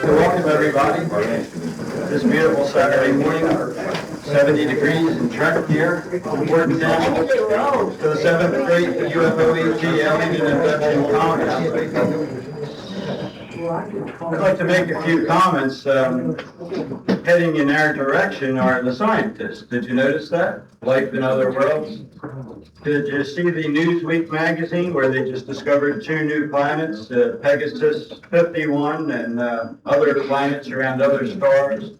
So welcome everybody this beautiful Saturday morning, 70 degrees in Trent here, working down to the 7th grade UFO ET Alien and Abduction Conference. I'd like to make a few comments. Heading in our direction are the scientists. Did you notice that? Life in Other Worlds. Did you see the Newsweek magazine where they just discovered 2 new planets, Pegasus 51 and other planets around other stars,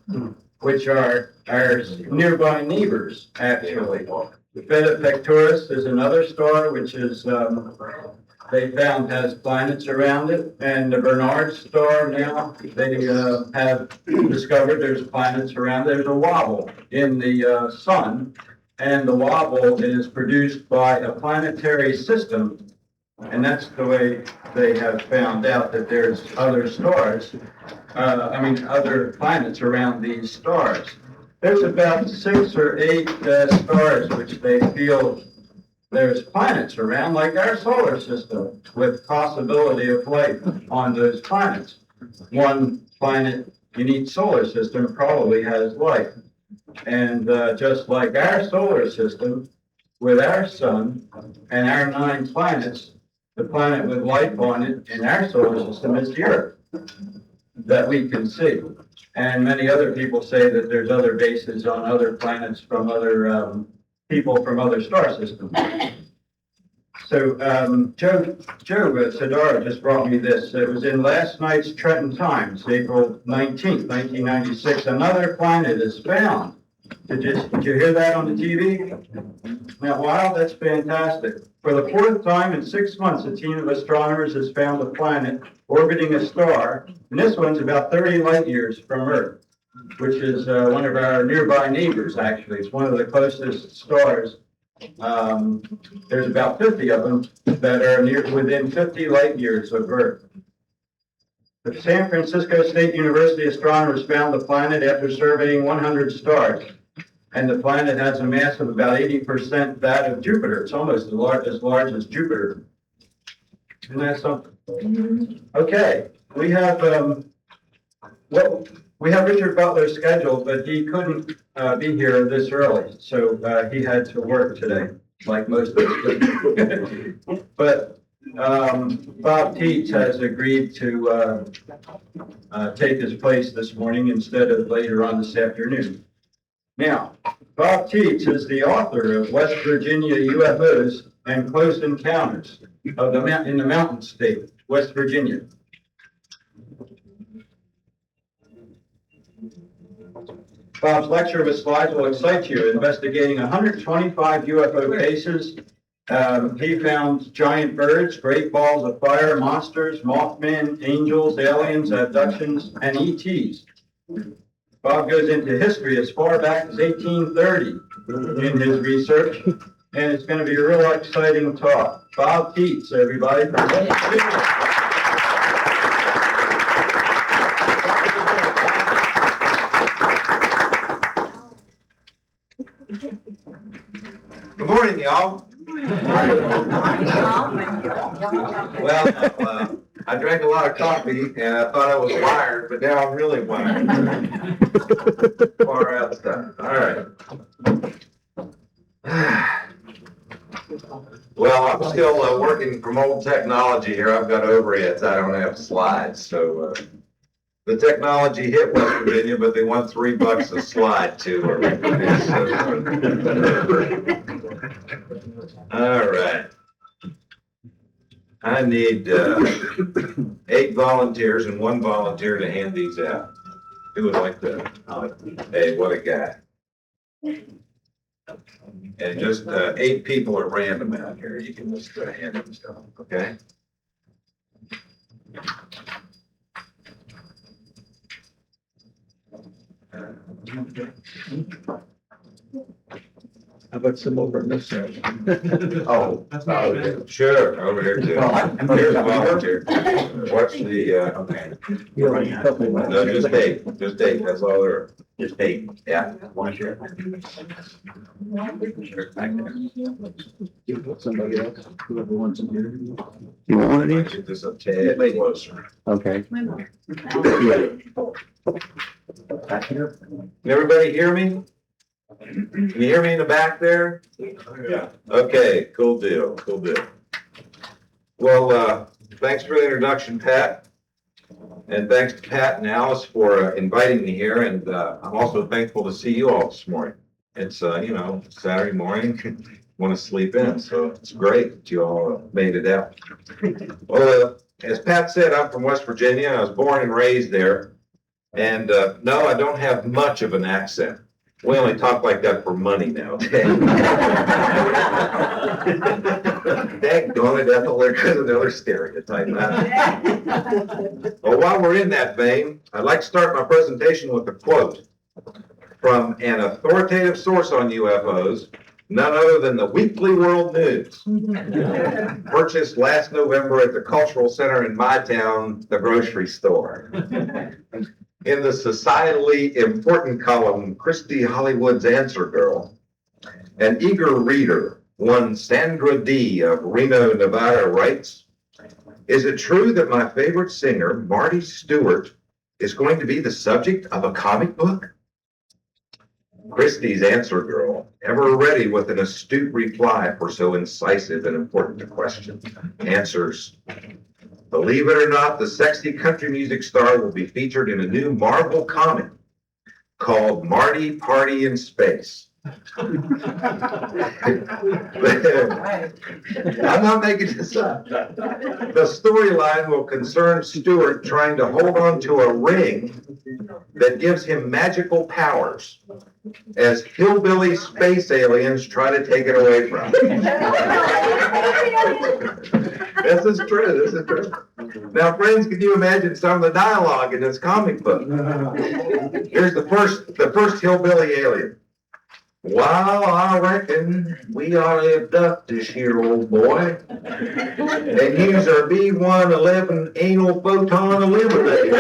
which are our nearby neighbors, actually. Beta Pictoris is another star, which is they found has planets around it, and the Bernard star now, they have discovered there's planets around. There's a wobble in the sun, and the wobble is produced by a planetary system, and that's the way they have found out that there's other stars, other planets around these stars. There's about 6 or 8 stars which they feel there's planets around, like our solar system, with possibility of life on those planets. One planet in each solar system probably has life. And just like our solar system, with our sun and our 9 planets, the planet with life on it in our solar system is the Earth that we can see. And many other people say that there's other bases on other planets from other people from other star systems. So Joe Sadara just brought me this. It was in last night's Trenton Times, April 19th, 1996. Another planet is found. Did you hear that on the TV? Now, wow, that's fantastic. For the 4th time in 6 months, a team of astronomers has found a planet orbiting a star, and this one's about 30 light years from Earth, which is one of our nearby neighbors, actually. It's one of the closest stars. There's about 50 of them that are within 50 light years of Earth. The San Francisco State University astronomers found the planet after surveying 100 stars. And the planet has a mass of about 80% that of Jupiter. It's almost as large as Jupiter. Isn't that something? Okay, we have Richard Butler scheduled, but he couldn't be here this early, so he had to work today, like most of us. But Bob Teets has agreed to take his place this morning instead of later on this afternoon. Now, Bob Teets is the author of West Virginia UFOs and Close Encounters in the Mountain State, West Virginia. Bob's lecture with slides will excite you. Investigating 125 UFO cases. He found giant birds, great balls of fire, monsters, Mothman, angels, aliens, abductions, and ETs. Bob goes into history as far back as 1830 in his research, and it's going to be a real exciting talk. Bob Teets, everybody. Good morning, y'all. Well, I drank a lot of coffee and I thought I was wired, but now I'm really wired. Far out stuff. All right. Well, I'm still working from old technology here. I've got overheads. I don't have slides. So the technology hit West Virginia, but they want $3 a slide to reproduce. All right. I need 8 volunteers and 1 volunteer to hand these out. Who would like to? Hey, what a guy. And just 8 people at random out here. You can just hand them stuff, okay? How about some over on this side? Oh, sure, over here too. Here's a volunteer. What's the, Okay. no, just eight, that's all there are. Just eight, yeah. Want to share? You put somebody else, whoever wants to do. You want one of Might these? get this a tad closer. Okay. Can everybody hear me? Can you hear me in the back there? Yeah. Okay, cool deal, cool deal. Well, thanks for the introduction, Pat. And thanks to Pat and Alice for inviting me here. And I'm also thankful to see you all this morning. It's, Saturday morning, want to sleep in. So it's great that you all made it out. Well, as Pat said, I'm from West Virginia. I was born and raised there. And no, I don't have much of an accent. We only talk like that for money now. Daggone it, Ethel, there's another stereotype. Well, while we're in that vein, I'd like to start my presentation with a quote from an authoritative source on UFOs, none other than the Weekly World News, purchased last November at the Cultural Center in my town, the grocery store. In the societally important column, Christy Hollywood's Answer Girl, an eager reader, one Sandra D. of Reno, Nevada, writes, "Is it true that my favorite singer, Marty Stewart, is going to be the subject of a comic book?" Christie's Answer Girl, ever ready with an astute reply for so incisive and important a question, answers, "Believe it or not, the sexy country music star will be featured in a new Marvel comic called Marty Party in Space." I'm not making this up. The storyline will concern Stewart trying to hold on to a ring that gives him magical powers as hillbilly space aliens try to take it away from him. This is true, this is true. Now, friends, can you imagine some of the dialogue in this comic book? Here's the first hillbilly alien. "Well, I reckon we ought to abduct this here old boy and use our B-111 anal photon eliminator.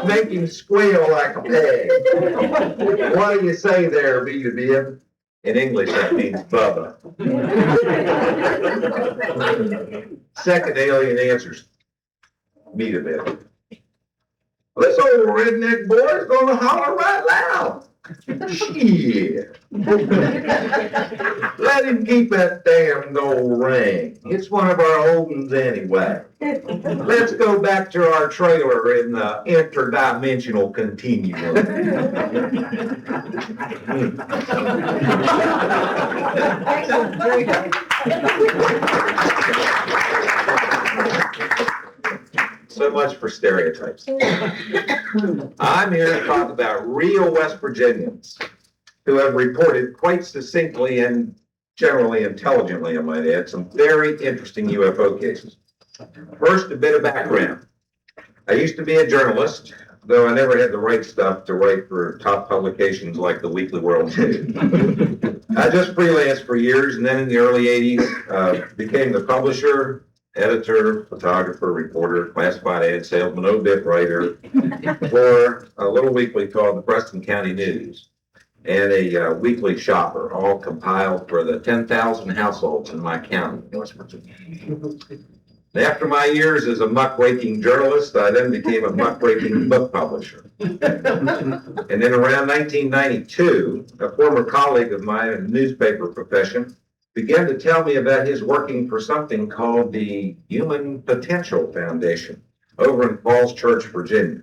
Make him squeal like a pig. What do you say there, B-to-B?" In English, that means Bubba. Second alien answers, "Me a bit. This old redneck boy is gonna holler right loud. Shit. Let him keep that damned old ring. It's one of our old ones anyway. Let's go back to our trailer in the interdimensional continuum." So much for stereotypes. I'm here to talk about real West Virginians who have reported quite succinctly and generally intelligently, I might add, some very interesting UFO cases. First, a bit of background. I used to be a journalist, though I never had the right stuff to write for top publications like the Weekly World News. I just freelanced for years, and then in the early 80s, became the publisher, editor, photographer, reporter, classified ad salesman, obit writer for a little weekly called the Preston County News and a weekly shopper, all compiled for the 10,000 households in my county, West Virginia. After my years as a muckraking journalist, I then became a muckraking book publisher. And then around 1992, a former colleague of mine in the newspaper profession began to tell me about his working for something called the Human Potential Foundation over in Falls Church, Virginia.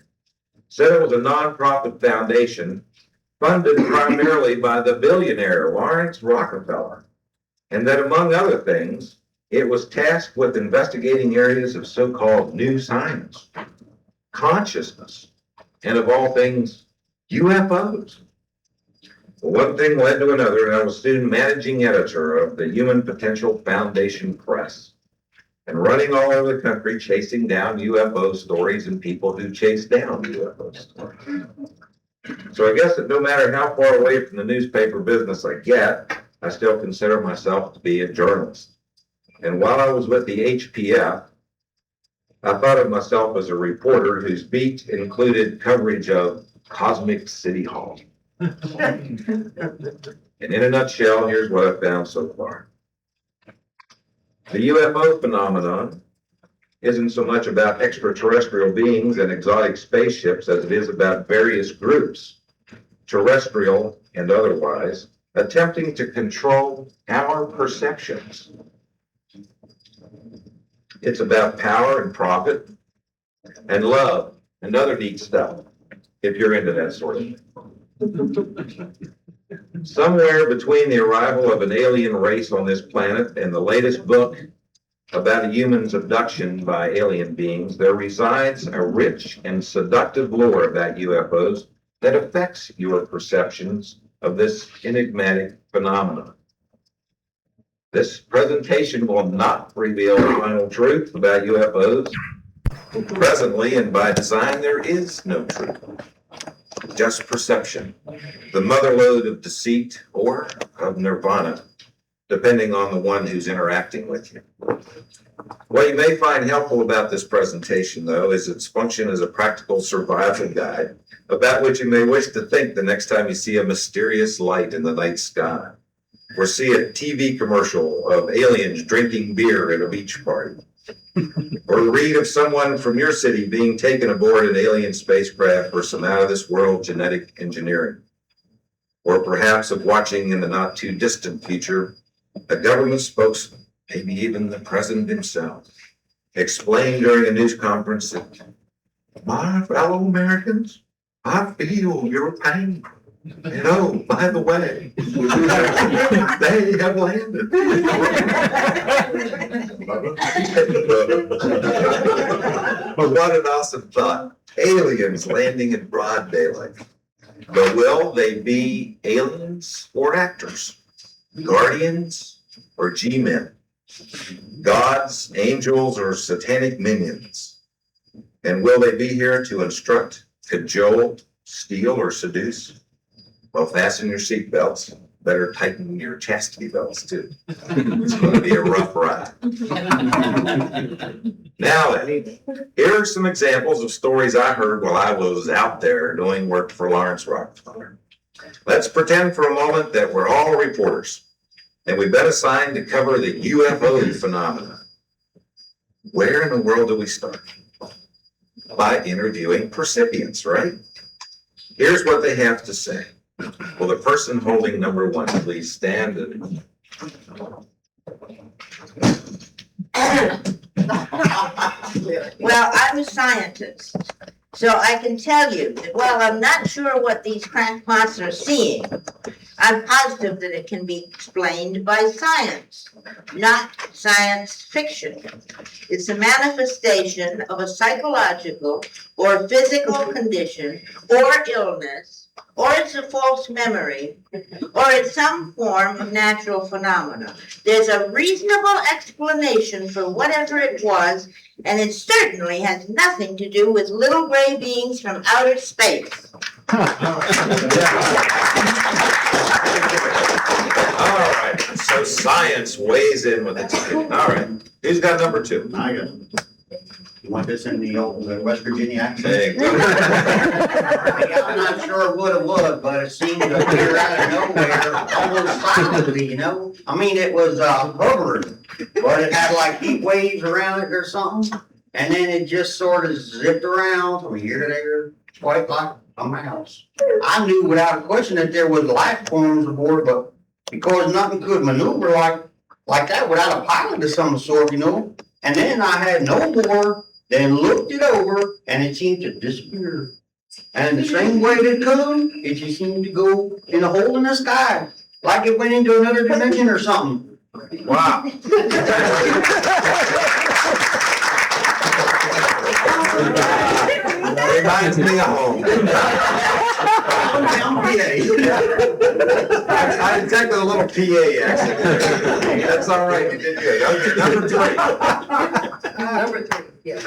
Said it was a nonprofit foundation funded primarily by the billionaire Lawrence Rockefeller, and that among other things, it was tasked with investigating areas of so-called new science, consciousness, and of all things, UFOs. One thing led to another, and I was soon managing editor of the Human Potential Foundation Press, and running all over the country chasing down UFO stories and people who chase down UFO stories. So I guess that no matter how far away from the newspaper business I get, I still consider myself to be a journalist. And while I was with the HPF, I thought of myself as a reporter whose beat included coverage of Cosmic City Hall. And in a nutshell, here's what I've found so far. The UFO phenomenon isn't so much about extraterrestrial beings and exotic spaceships as it is about various groups, terrestrial and otherwise, attempting to control our perceptions. It's about power and profit and love and other neat stuff, if you're into that sort of thing. Somewhere between the arrival of an alien race on this planet and the latest book about a human's abduction by alien beings, there resides a rich and seductive lore about UFOs that affects your perceptions of this enigmatic phenomenon. This presentation will not reveal the final truth about UFOs. Presently and by design, there is no truth, just perception, the motherlode of deceit or of nirvana, depending on the one who's interacting with you. What you may find helpful about this presentation, though, is its function as a practical survival guide about which you may wish to think the next time you see a mysterious light in the night sky, or see a TV commercial of aliens drinking beer at a beach party, or read of someone from your city being taken aboard an alien spacecraft for some out-of-this-world genetic engineering, or perhaps of watching in the not-too-distant future a government spokesman, maybe even the president himself, explain during a news conference that, my fellow Americans, I feel your pain. And oh, by the way, they have landed. What an awesome thought. Aliens landing in broad daylight. But will they be aliens or actors? Guardians or G-men? Gods, angels, or satanic minions? And will they be here to instruct, cajole, steal, or seduce? Well, fasten your seatbelts. Better tighten your chastity belts, too. It's going to be a rough ride. Now, here are some examples of stories I heard while I was out there doing work for Lawrence Rockefeller. Let's pretend for a moment that we're all reporters, and we've been assigned to cover the UFO phenomenon. Where in the world do we start? By interviewing percipients, right? Here's what they have to say. Will the person holding number one please stand? Well, I'm a scientist, so I can tell you that while I'm not sure what these crackpots are seeing, I'm positive that it can be explained by science, not science fiction. It's a manifestation of a psychological or physical condition or illness, or it's a false memory, or it's some form of natural phenomena. There's a reasonable explanation for whatever it was, and it certainly has nothing to do with little gray beings from outer space. All right, so science weighs in with its opinion. All right, who's got number two? I got it. You want this in the old West Virginia accent? There you go. I'm not sure what it was, but it seemed to appear out of nowhere, almost silently, you know? I mean, it was hovering, but it had like heat waves around it or something, and then it just sort of zipped around from here to there, quite like a mouse. I knew without a question that there was life forms aboard, but because nothing could maneuver like that without a pilot of some sort, you know? And then I had no more than looked it over, and it seemed to disappear. And the same way it come, it just seemed to go in a hole in the sky, like it went into another dimension or something. Wow. Reminds me of home. I detected a little PA accent. That's all right, you did good. Okay, number three. Number three, yeah.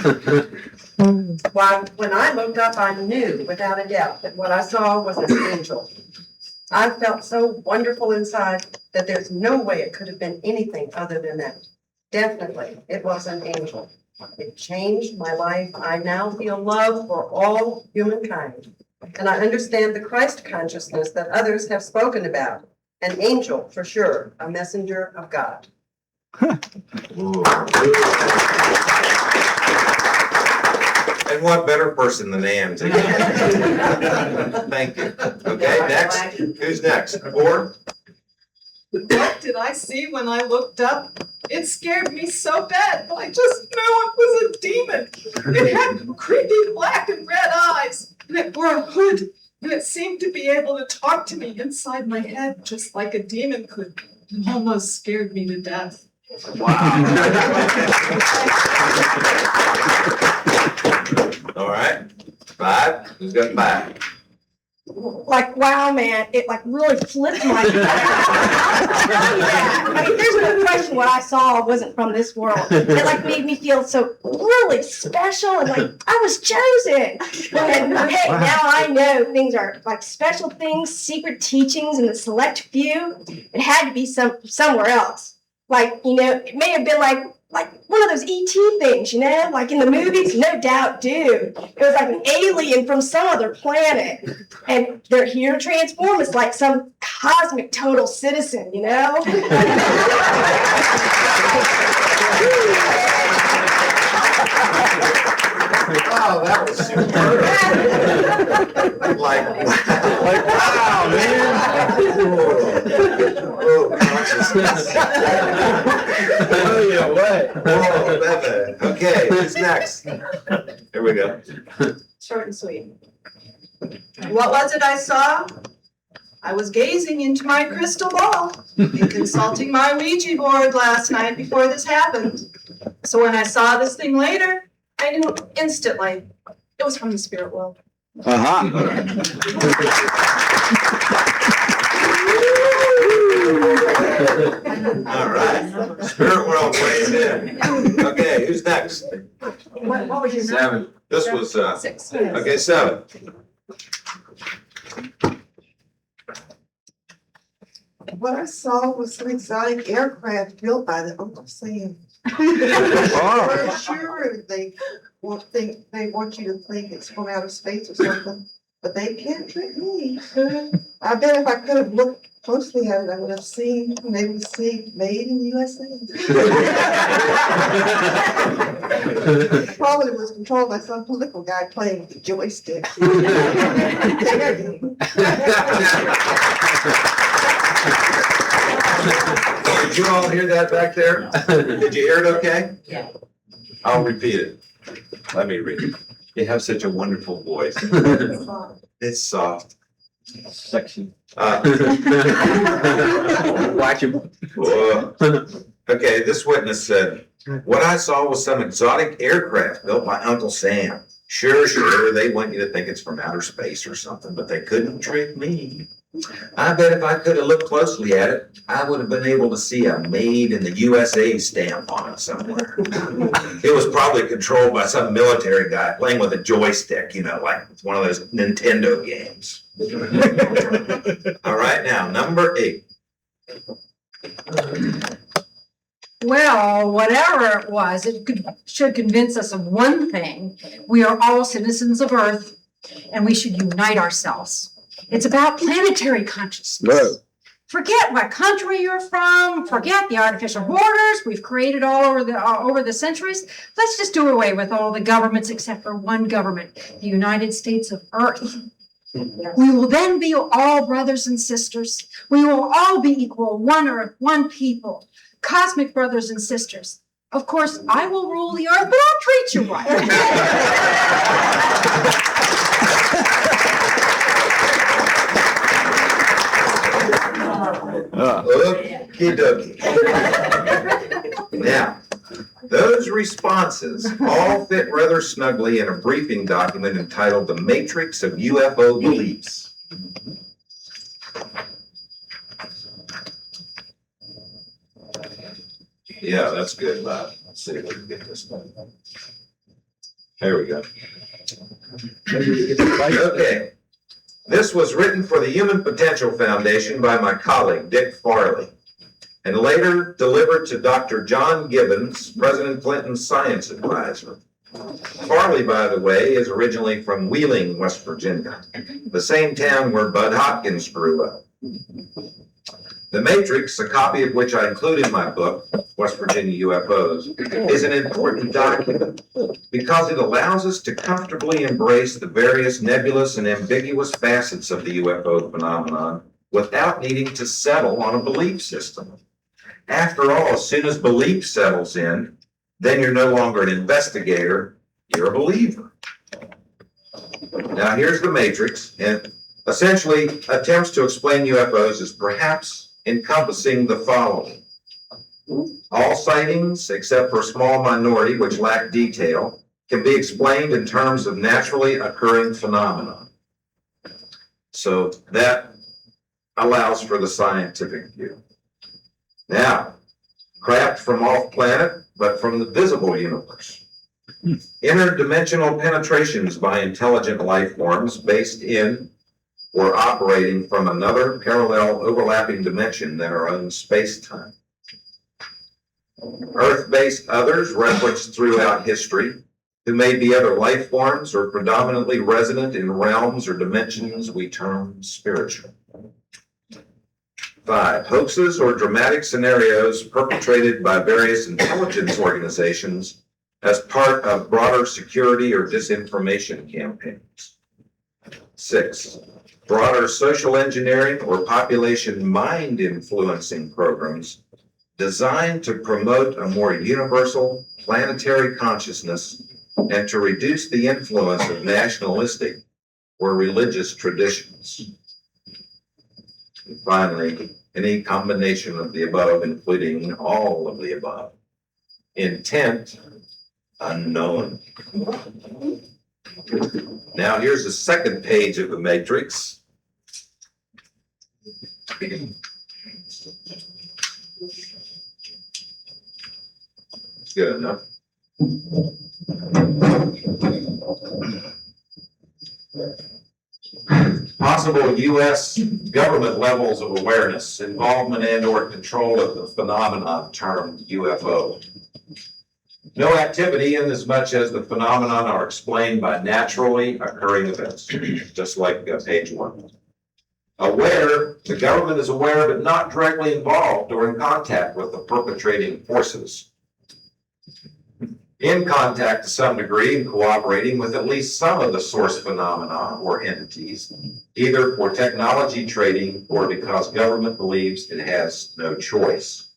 Well, when I looked up, I knew without a doubt that what I saw was an angel. I felt so wonderful inside that there's no way it could have been anything other than that. Definitely, it was an angel. It changed my life. I now feel love for all humankind. And I understand the Christ consciousness that others have spoken about. An angel, for sure, a messenger of God. And what better person than Ann to Thank you. Okay, next. Who's next? Ford? What did I see when I looked up? It scared me so bad. I just knew it was a demon. It had creepy black and red eyes, and it wore a hood, and it seemed to be able to talk to me inside my head just like a demon could. It almost scared me to death. Wow. All right. 5. Who's got 5? Like, wow, man, it like really flipped my head. I mean, there's no question what I saw wasn't from this world. It like made me feel so really special and like I was chosen. And hey, now I know things are like special things, secret teachings, and the select few. It had to be somewhere else. Like, you know, it may have been like one of those ET things, you know, like in the movies, no doubt, dude. It was like an alien from some other planet. And they're here to transform us like some cosmic total citizen, you know? Wow, that was superb. Like, wow, man. Oh, consciousness. Oh, yeah, what? Oh, Bebe. Okay, who's next? Here we go. Short and sweet. What was it I saw? I was gazing into my crystal ball and consulting my Ouija board last night before this happened. So when I saw this thing later, I knew instantly it was from the spirit world. All right. Spirit world weighs in. Okay, who's next? What was your number? 7. This was, 6. okay, 7. What I saw was some exotic aircraft built by the Uncle Sam. Oh. For sure, they want you to think it's from outer space or something, but they can't trick me. I bet if I could have looked closely at it, I would have seen, maybe see made in the USA. Probably was controlled by some political guy playing with the joystick. Did you all hear that back there? Did you hear it okay? Yeah. I'll repeat it. Let me read it. You have such a wonderful voice. It's soft. Section. Watch him. Okay, this witness said, what I saw was some exotic aircraft built by Uncle Sam. Sure, they want you to think it's from outer space or something, but they couldn't trick me. I bet if I could have looked closely at it, I would have been able to see a made in the USA stamp on it somewhere. It was probably controlled by some military guy playing with a joystick, you know, like one of those Nintendo games. All right, now, number 8. Well, whatever it was, should convince us of one thing. We are all citizens of Earth, and we should unite ourselves. It's about planetary consciousness. Whoa. Forget what country you're from. Forget the artificial borders we've created all over the centuries. Let's just do away with all the governments except for one government, the United States of Earth. We will then be all brothers and sisters. We will all be equal, one Earth, one people, cosmic brothers and sisters. Of course, I will rule the Earth, but I'll treat you right. Okie dokie. Now, those responses all fit rather snugly in a briefing document entitled The Matrix of UFO Beliefs. Yeah, that's good, Bob. Let's see if we can get this done. There we go. Okay. This was written for the Human Potential Foundation by my colleague, Dick Farley, and later delivered to Dr. John Gibbons, President Clinton's science advisor. Farley, by the way, is originally from Wheeling, West Virginia, the same town where Bud Hopkins grew up. The Matrix, a copy of which I include in my book, West Virginia UFOs, is an important document because it allows us to comfortably embrace the various nebulous and ambiguous facets of the UFO phenomenon without needing to settle on a belief system. After all, as soon as belief settles in, then you're no longer an investigator, you're a believer. Now here's the Matrix, and essentially attempts to explain UFOs as perhaps encompassing the following. All sightings, except for a small minority which lack detail, can be explained in terms of naturally occurring phenomena. So that allows for the scientific view. Now, craft from off planet, but from the visible universe. Interdimensional penetrations by intelligent life forms based in or operating from another parallel overlapping dimension than our own space-time. Earth-based others referenced throughout history, who may be other life forms or predominantly resident in realms or dimensions we term spiritual. 5, hoaxes or dramatic scenarios perpetrated by various intelligence organizations as part of broader security or disinformation campaigns. 6, broader social engineering or population mind influencing programs designed to promote a more universal planetary consciousness and to reduce the influence of nationalistic or religious traditions. And finally, any combination of the above, including all of the above. Intent unknown. Now here's the second page of the Matrix. It's good enough. Possible U.S. government levels of awareness, involvement and or control of the phenomenon termed UFO. No activity in as much as the phenomenon are explained by naturally occurring events, just like page 1. Aware, the government is aware but not directly involved or in contact with the perpetrating forces. In contact to some degree and cooperating with at least some of the source phenomena or entities, either for technology trading or because government believes it has no choice.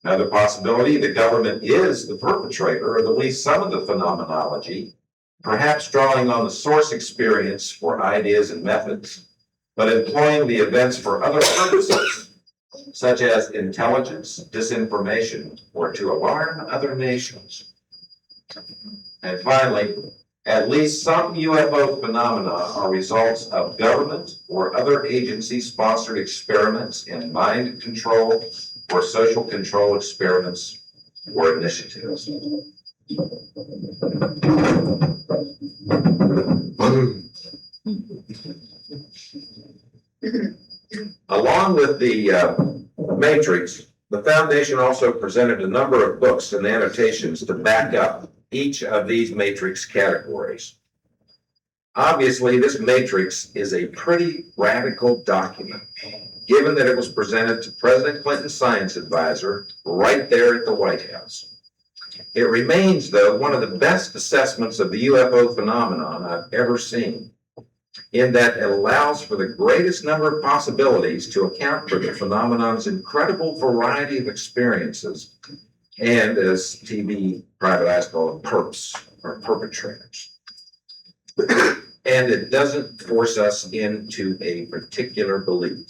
Another possibility, the government is the perpetrator of at least some of the phenomenology, perhaps drawing on the source experience for ideas and methods, but employing the events for other purposes, such as intelligence, disinformation, or to alarm other nations. And finally, at least some UFO phenomena are results of government or other agency-sponsored experiments in mind control or social control experiments or initiatives. Along with the Matrix, the Foundation also presented a number of books and annotations to back up each of these Matrix categories. Obviously, this Matrix is a pretty radical document, given that it was presented to President Clinton's science advisor right there at the White House. It remains, though, one of the best assessments of the UFO phenomenon I've ever seen, in that it allows for the greatest number of possibilities to account for the phenomenon's incredible variety of experiences, and as TV private eyes call them, perps, or perpetrators. And it doesn't force us into a particular belief.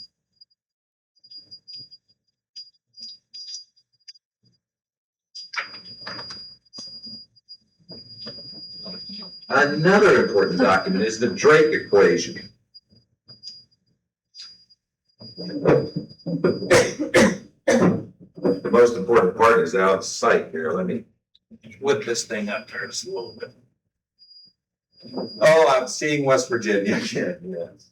Another important document is the Drake equation. The most important part is out of sight here. Let me whip this thing up there just a little bit. Oh, I'm seeing West Virginia again, yes.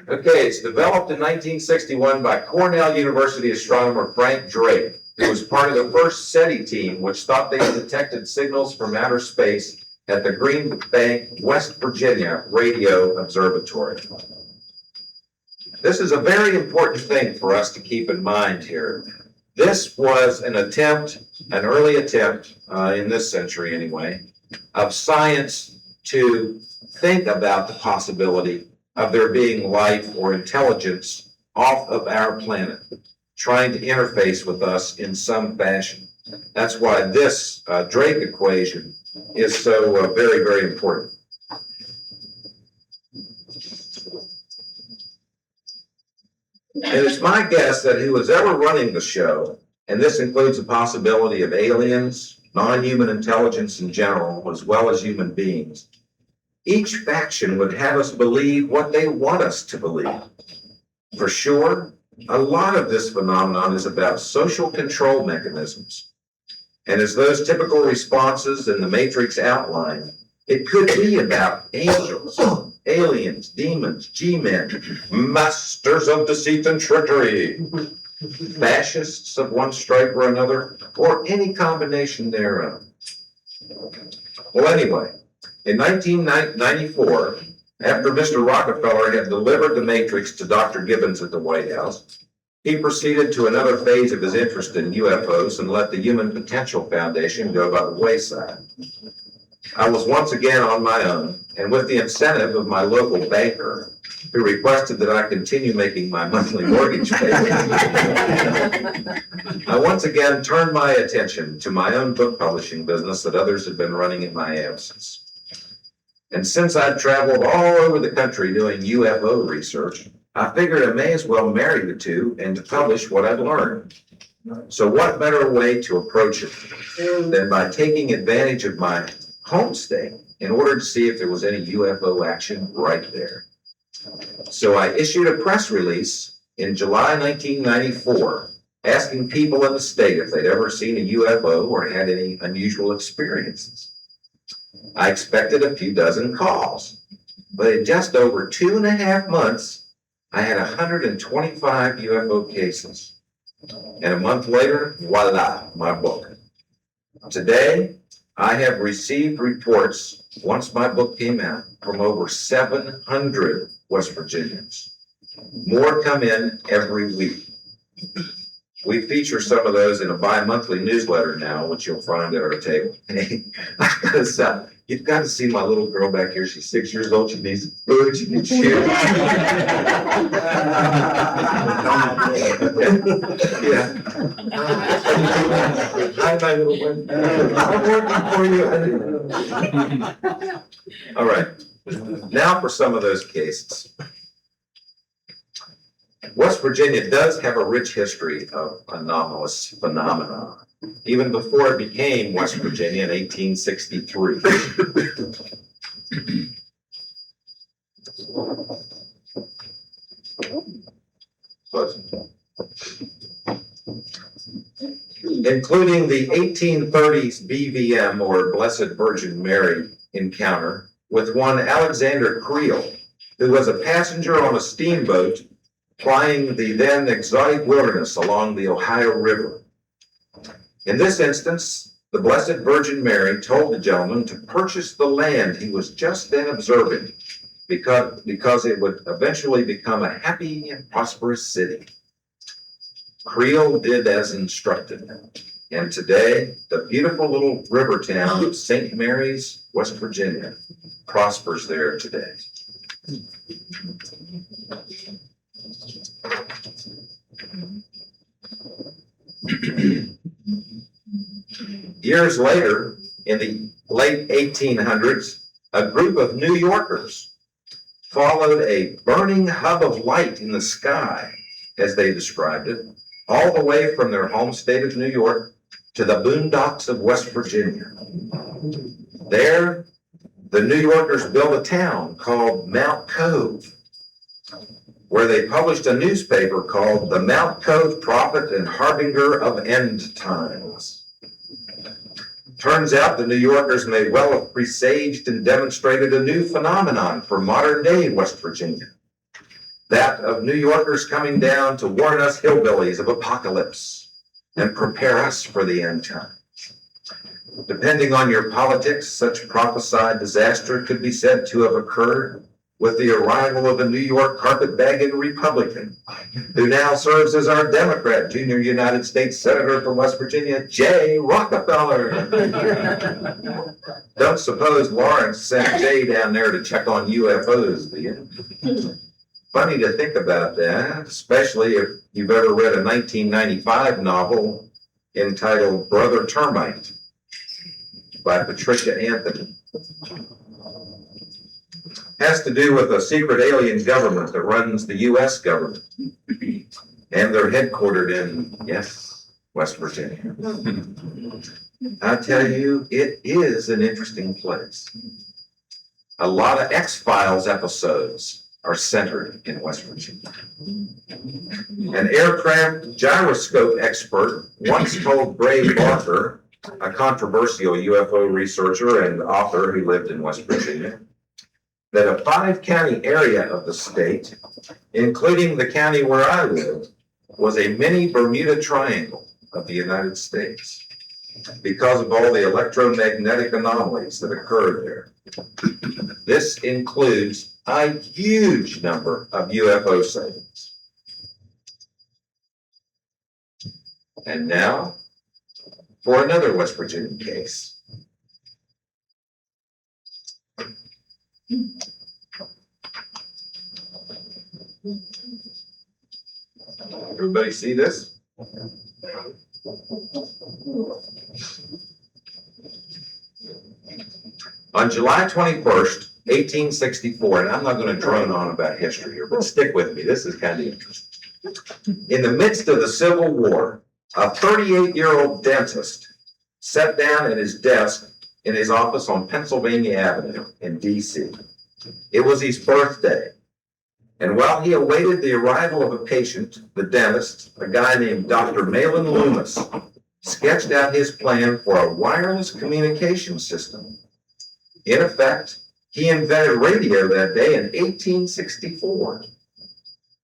Okay, it's developed in 1961 by Cornell University astronomer Frank Drake, who was part of the first SETI team, which thought they had detected signals from outer space at the Green Bank, West Virginia Radio Observatory. This is a very important thing for us to keep in mind here. This was an attempt, an early attempt, in this century anyway, of science to think about the possibility of there being life or intelligence off of our planet, trying to interface with us in some fashion. That's why this Drake equation is so very, very important. And it's my guess that who was ever running the show, and this includes the possibility of aliens, non-human intelligence in general, as well as human beings, each faction would have us believe what they want us to believe. For sure, a lot of this phenomenon is about social control mechanisms. And as those typical responses in the Matrix outline, it could be about angels, aliens, demons, G-men, masters of deceit and trickery, fascists of one stripe or another, or any combination thereof. Well, anyway, in 1994, after Mr. Rockefeller had delivered the Matrix to Dr. Gibbons at the White House, he proceeded to another phase of his interest in UFOs and let the Human Potential Foundation go by the wayside. I was once again on my own, and with the incentive of my local banker, who requested that I continue making my monthly mortgage payment, I once again turned my attention to my own book publishing business that others had been running in my absence. And since I'd traveled all over the country doing UFO research, I figured I may as well marry the two and to publish what I'd learned. So what better way to approach it than by taking advantage of my home state in order to see if there was any UFO action right there. So I issued a press release in July 1994 asking people in the state if they'd ever seen a UFO or had any unusual experiences. I expected a few dozen calls, but in just over 2.5 months, I had 125 UFO cases. And a month later, voila, my book. Today, I have received reports, once my book came out, from over 700 West Virginians. More come in every week. We feature some of those in a bi-monthly newsletter now, which you'll find at our table. You've got to see my little girl back here. She's 6 years old. She needs food. She needs shoes. Yeah. Hi, my little one. I'm working for you. All right. Now for some of those cases. West Virginia does have a rich history of anomalous phenomena, even before it became West Virginia in 1863. Including the 1830s BVM, or Blessed Virgin Mary, encounter with one Alexander Creel, who was a passenger on a steamboat plying the then exotic wilderness along the Ohio River. In this instance, the Blessed Virgin Mary told the gentleman to purchase the land he was just then observing because it would eventually become a happy and prosperous city. Creel did as instructed, and today the beautiful little river town of St. Mary's, West Virginia, prospers there today. Years later, in the late 1800s, a group of New Yorkers followed a burning hub of light in the sky, as they described it, all the way from their home state of New York to the boondocks of West Virginia. There, the New Yorkers built a town called Mount Cove, where they published a newspaper called the Mount Cove Prophet and Harbinger of End Times. Turns out the New Yorkers may well have presaged and demonstrated a new phenomenon for modern day West Virginia. That of New Yorkers coming down to warn us hillbillies of apocalypse and prepare us for the end times. Depending on your politics, such prophesied disaster could be said to have occurred with the arrival of a New York carpetbagging Republican, who now serves as our Democrat junior United States Senator from West Virginia, Jay Rockefeller. Don't suppose Lawrence sent Jay down there to check on UFOs, do you? Funny to think about that, especially if you've ever read a 1995 novel entitled Brother Termite by Patricia Anthony. Has to do with a secret alien government that runs the U.S. government. And they're headquartered in, yes, West Virginia. I tell you, it is an interesting place. A lot of X-Files episodes are centered in West Virginia. An aircraft gyroscope expert once told Bray Barker, a controversial UFO researcher and author who lived in West Virginia, that a 5-county area of the state, including the county where I live, was a mini Bermuda Triangle of the United States because of all the electromagnetic anomalies that occurred there. This includes a huge number of UFO sightings. And now, for another West Virginia case. Everybody see this? On July 21st, 1864, and I'm not going to drone on about history here, but stick with me. This is kind of interesting. In the midst of the Civil War, a 38-year-old dentist sat down at his desk in his office on Pennsylvania Avenue in D.C. It was his birthday. And while he awaited the arrival of a patient, the dentist, a guy named Dr. Malin Loomis, sketched out his plan for a wireless communication system. In effect, he invented radio that day in 1864.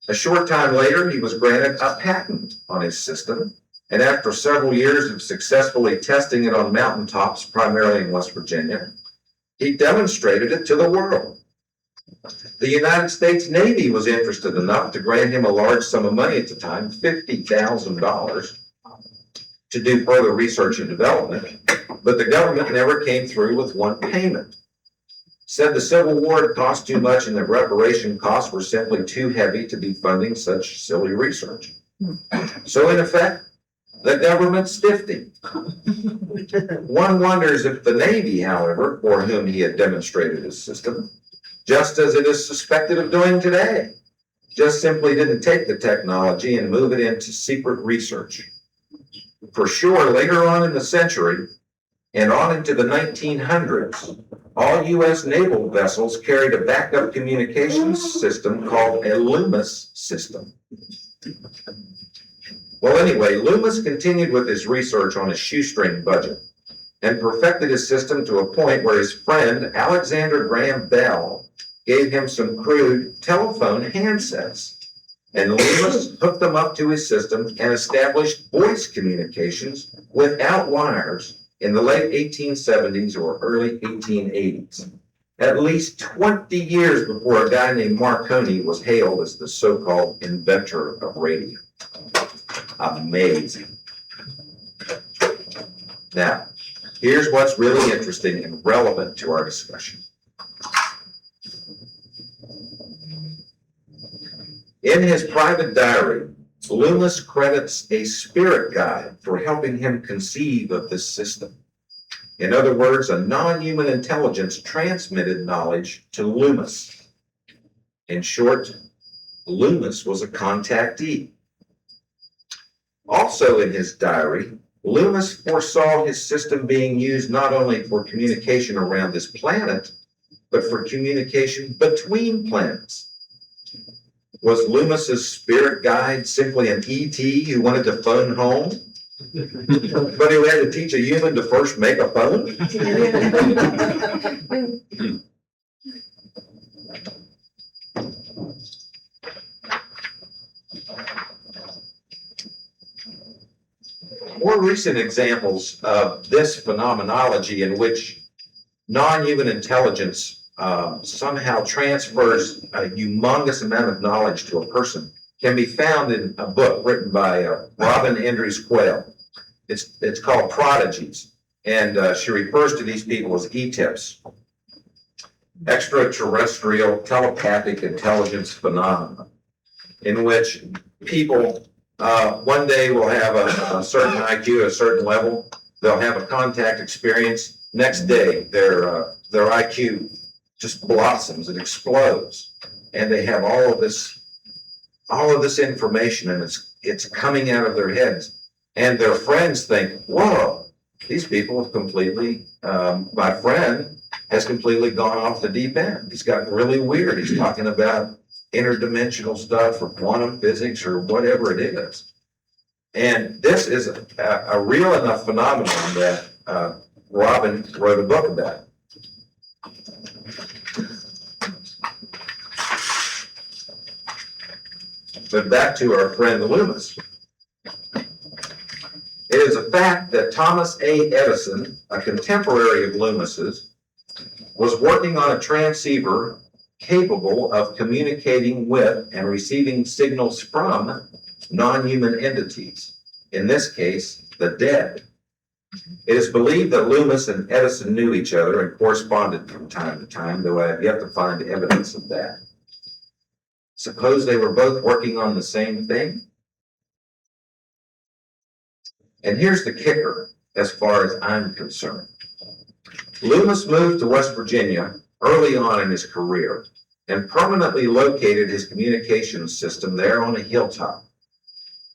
A short time later, he was granted a patent on his system, and after several years of successfully testing it on mountaintops, primarily in West Virginia, he demonstrated it to the world. The United States Navy was interested enough to grant him a large sum of money at the time, $50,000, to do further research and development, but the government never came through with one payment. Said the Civil War had cost too much and the reparation costs were simply too heavy to be funding such silly research. So in effect, the government stiffed him. One wonders if the Navy, however, for whom he had demonstrated his system, just as it is suspected of doing today, just simply didn't take the technology and move it into secret research. For sure, later on in the century and on into the 1900s, all U.S. naval vessels carried a backup communications system called a Loomis system. Well, anyway, Loomis continued with his research on a shoestring budget and perfected his system to a point where his friend Alexander Graham Bell gave him some crude telephone handsets. And Loomis hooked them up to his system and established voice communications without wires in the late 1870s or early 1880s, at least 20 years before a guy named Marconi was hailed as the so-called inventor of radio. Amazing. Now, here's what's really interesting and relevant to our discussion. In his private diary, Loomis credits a spirit guide for helping him conceive of this system. In other words, a non-human intelligence transmitted knowledge to Loomis. In short, Loomis was a contactee. Also in his diary, Loomis foresaw his system being used not only for communication around this planet, but for communication between planets. Was Loomis's spirit guide simply an ET who wanted to phone home But who had to teach a human to first make a phone? More recent examples of this phenomenology in which non-human intelligence somehow transfers a humongous amount of knowledge to a person can be found in a book written by Robin Andrews Quayle. It's called Prodigies, and she refers to these people as ETIPs, extraterrestrial telepathic intelligence phenomena, in which people one day will have a certain IQ at a certain level, they'll have a contact experience, next day their IQ just blossoms and explodes, and they have all of this information, and it's coming out of their heads, and their friends think, whoa, these people have completely, my friend has completely gone off the deep end. He's gotten really weird. He's talking about interdimensional stuff or quantum physics or whatever it is. And this is a real enough phenomenon that Robin wrote a book about. But back to our friend Loomis. It is a fact that Thomas A. Edison, a contemporary of Loomis's, was working on a transceiver capable of communicating with and receiving signals from non-human entities, in this case, the dead. It is believed that Loomis and Edison knew each other and corresponded from time to time, though I have yet to find evidence of that. Suppose they were both working on the same thing? And here's the kicker, as far as I'm concerned. Loomis moved to West Virginia early on in his career and permanently located his communications system there on a hilltop.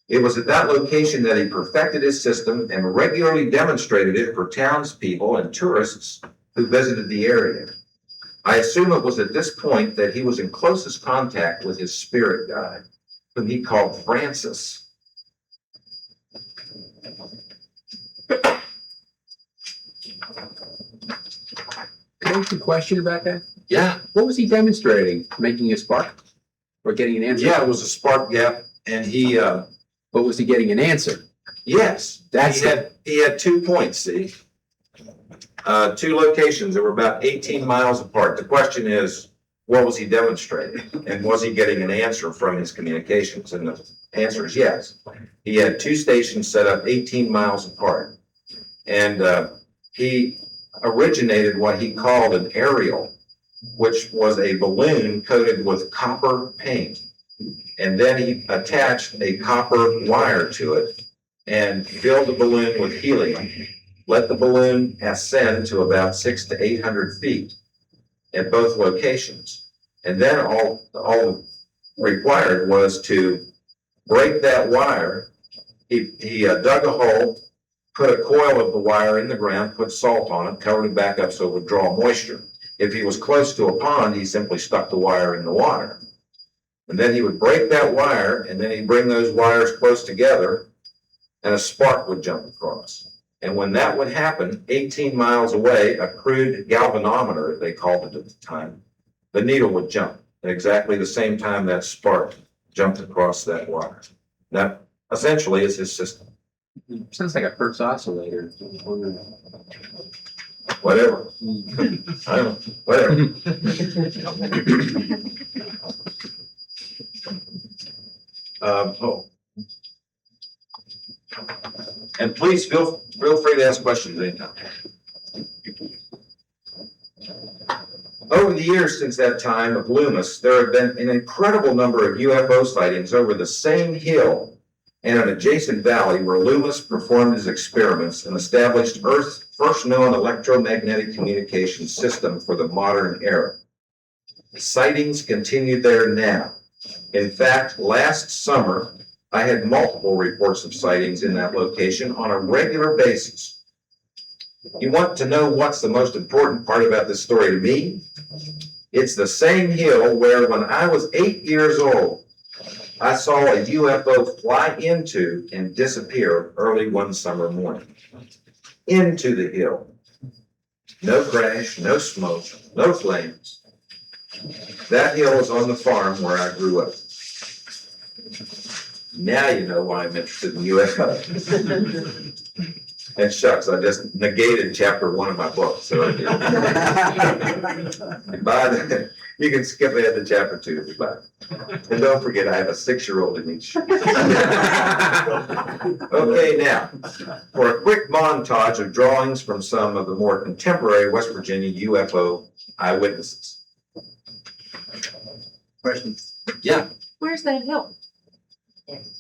It was at that location that he perfected his system and regularly demonstrated it for townspeople and tourists who visited the area. I assume it was at this point that he was in closest contact with his spirit guide, whom he called Francis. Can I ask you a question about that? Yeah. What was he demonstrating? Making a spark? Or getting an answer? Yeah, it was a spark gap, and he, But was he getting an answer? yes, he had 2 points, see? 2 locations that were about 18 miles apart. The question is, what was he demonstrating? And was he getting an answer from his communications? And the answer is yes. He had 2 stations set up 18 miles apart. And he originated what he called an aerial, which was a balloon coated with copper paint. And then he attached a copper wire to it and filled the balloon with helium. Let the balloon ascend to about 600 to 800 feet at both locations. And then all required was to break that wire. He dug a hole, put a coil of the wire in the ground, put salt on it, covered it back up so it would draw moisture. If he was close to a pond, he simply stuck the wire in the water. And then he would break that wire, and then he'd bring those wires close together, and a spark would jump across. And when that would happen, 18 miles away, a crude galvanometer, they called it at the time, the needle would jump at exactly the same time that spark jumped across that wire. That essentially is his system. Sounds like a Hertz oscillator. Whatever. I don't know, whatever. And please feel free to ask questions anytime. Over the years since that time of Loomis, there have been an incredible number of UFO sightings over the same hill and an adjacent valley where Loomis performed his experiments and established Earth's first known electromagnetic communication system for the modern era. Sightings continue there now. In fact, last summer, I had multiple reports of sightings in that location on a regular basis. You want to know what's the most important part about this story to me? It's the same hill where, when I was 8 years old, I saw a UFO fly into and disappear early one summer morning. Into the hill. No crash, no smoke, no flames. That hill is on the farm where I grew up. Now you know why I'm interested in UFOs. And shucks, I just negated chapter 1 of my book, so I did. You can skip ahead to chapter 2 if you like. And don't forget, I have a 6-year-old in each. Okay, now, for a quick montage of drawings from some of the more contemporary West Virginia UFO eyewitnesses. Questions? Yeah. Where's that hill?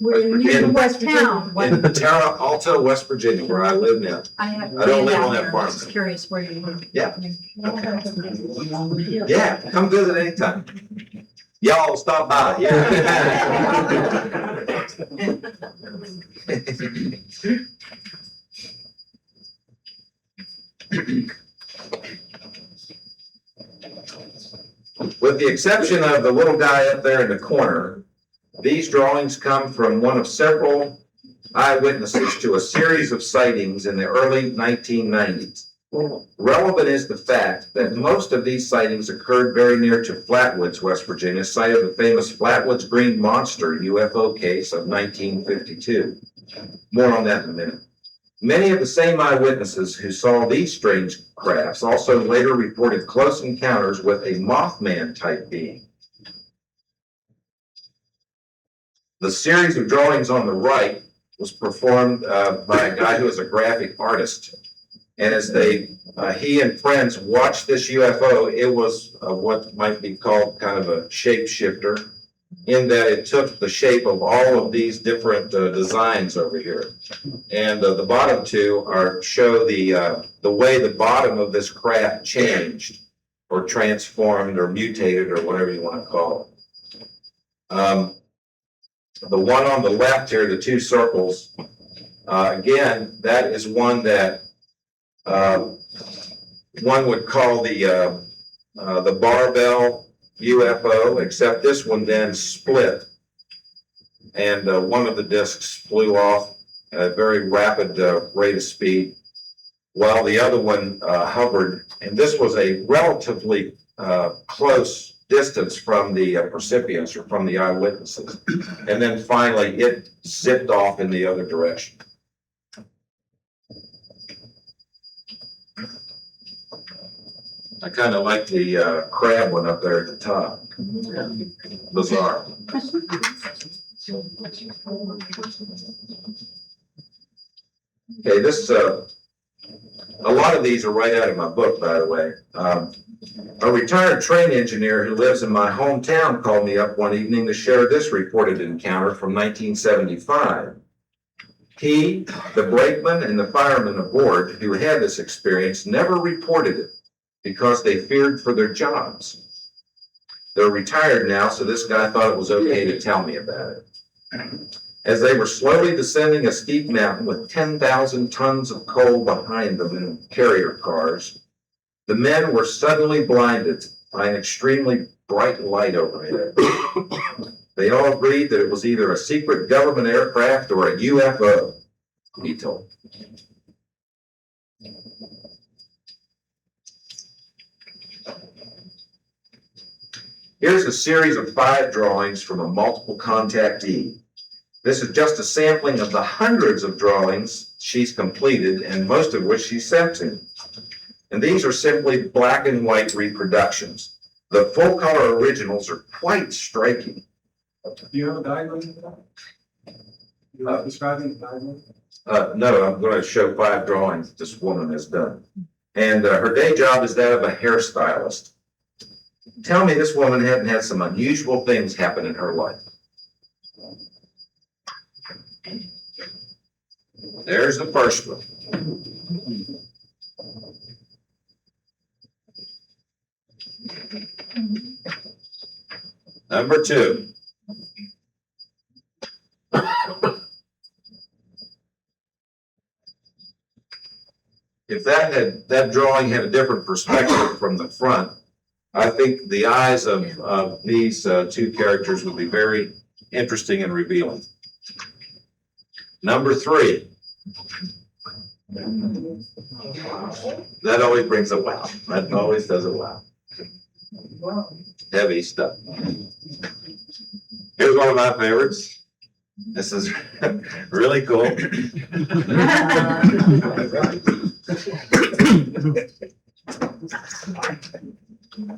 We're in West Town. In Terra Alta, West Virginia, where I live now. I don't live on that farm. I'm just curious where you live. Yeah. Yeah, come visit anytime. Y'all stop by. Yeah. With the exception of the little guy up there in the corner, these drawings come from one of several eyewitnesses to a series of sightings in the early 1990s. Relevant is the fact that most of these sightings occurred very near to Flatwoods, West Virginia, site of the famous Flatwoods Green Monster UFO case of 1952. More on that in a minute. Many of the same eyewitnesses who saw these strange crafts also later reported close encounters with a Mothman-type being. The series of drawings on the right was performed by a guy who is a graphic artist. And as he and friends watched this UFO, it was what might be called kind of a shapeshifter, in that it took the shape of all of these different designs over here. And the bottom two show the way the bottom of this craft changed, or transformed, or mutated, or whatever you want to call it. The one on the left here, the two circles, again, that is one that one would call the barbell UFO, except this one then split, and one of the discs flew off at a very rapid rate of speed, while the other one hovered. And this was a relatively close distance from the recipients, or from the eyewitnesses. And then finally, it zipped off in the other direction. I kind of like the crab one up there at the top. Bizarre. Okay, this, a lot of these are right out of my book, by the way. A retired train engineer who lives in my hometown called me up one evening to share this reported encounter from 1975. He, the brakeman, and the fireman aboard who had this experience never reported it because they feared for their jobs. They're retired now, so this guy thought it was okay to tell me about it. As they were slowly descending a steep mountain with 10,000 tons of coal behind them in carrier cars, the men were suddenly blinded by an extremely bright light overhead. They all agreed that it was either a secret government aircraft or a UFO, he told. Here's a series of 5 drawings from a multiple contactee. This is just a sampling of the hundreds of drawings she's completed, and most of which she sent to me. And these are simply black and white reproductions. The full color originals are quite striking. Do you have a diagram of that? Describing the diagram? No, I'm going to show 5 drawings this woman has done. And her day job is that of a hairstylist. Tell me this woman hadn't had some unusual things happen in her life. There's the first one. Number 2. If that drawing had a different perspective from the front, I think the eyes of these 2 characters would be very interesting and revealing. Number 3. That always brings a wow. That always does a wow. Heavy stuff. Here's one of my favorites. This is really cool.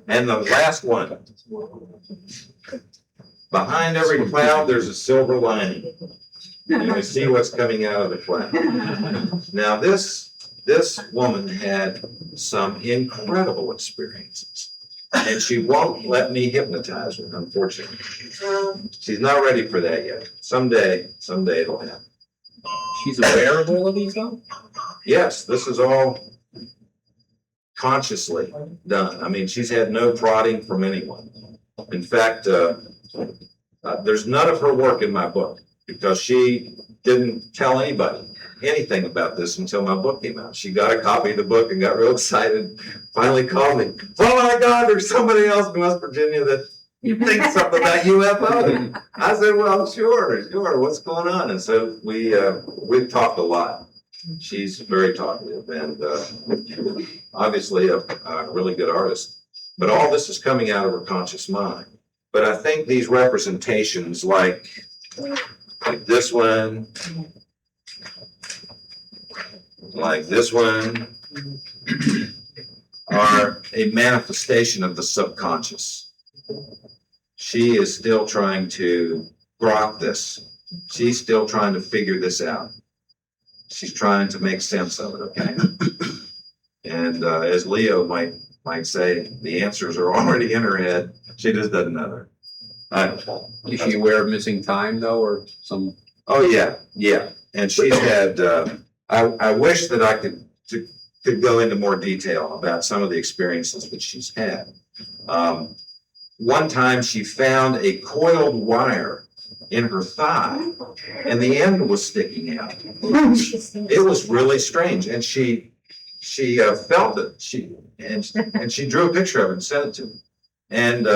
And the last one. Behind every cloud, there's a silver lining. And we see what's coming out of the cloud. Now, this woman had some incredible experiences. And she won't let me hypnotize her, unfortunately. She's not ready for that yet. Someday it'll happen. She's aware of all of these though? Yes, this is all consciously done. I mean, she's had no prodding from anyone. In fact, there's none of her work in my book because she didn't tell anybody anything about this until my book came out. She got a copy of the book and got real excited, finally called me. Oh my God, there's somebody else in West Virginia that thinks something about UFOs. I said, well, sure, what's going on? And so we've talked a lot. She's very talkative and obviously a really good artist. But all this is coming out of her conscious mind. But I think these representations like this one, like this one, are a manifestation of the subconscious. She is still trying to grok this. She's still trying to figure this out. She's trying to make sense of it, okay? And as Leo might say, the answers are already in her head. She just doesn't know them. Is she aware of missing time though, or some? Oh, yeah. And she's had, I wish that I could go into more detail about some of the experiences that she's had. One time she found a coiled wire in her thigh and the end was sticking out. It was really strange. And she felt it. And she drew a picture of it and sent it to me. And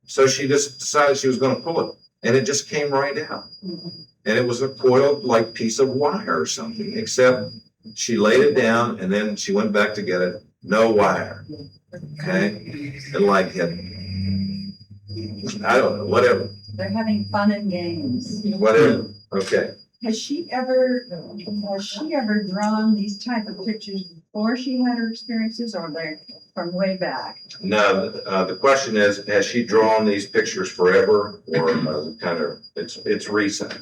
so she just decided she was going to pull it. And it just came right out. And it was a coiled like piece of wire or something, except she laid it down and then she went back to get it. No wire. Okay? And like I don't know, whatever. They're having fun and games. Whatever. Okay. Has she ever drawn these type of pictures before she had her experiences, or they're from way back? No, the question is, has she drawn these pictures forever or kind of, it's recent?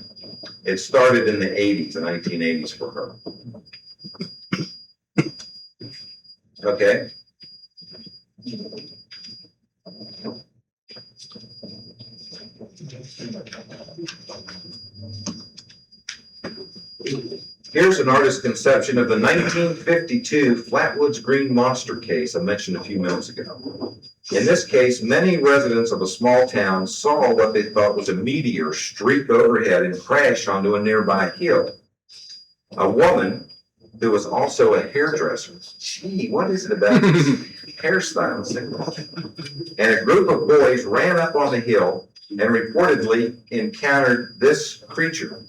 It started in the 80s, the 1980s for her. Okay. Here's an artist's conception of the 1952 Flatwoods Green Monster case I mentioned a few minutes ago. In this case, many residents of a small town saw what they thought was a meteor streak overhead and crash onto a nearby hill. A woman who was also a hairdresser, gee, what is it about this hairstyle? And a group of boys ran up on the hill and reportedly encountered this creature.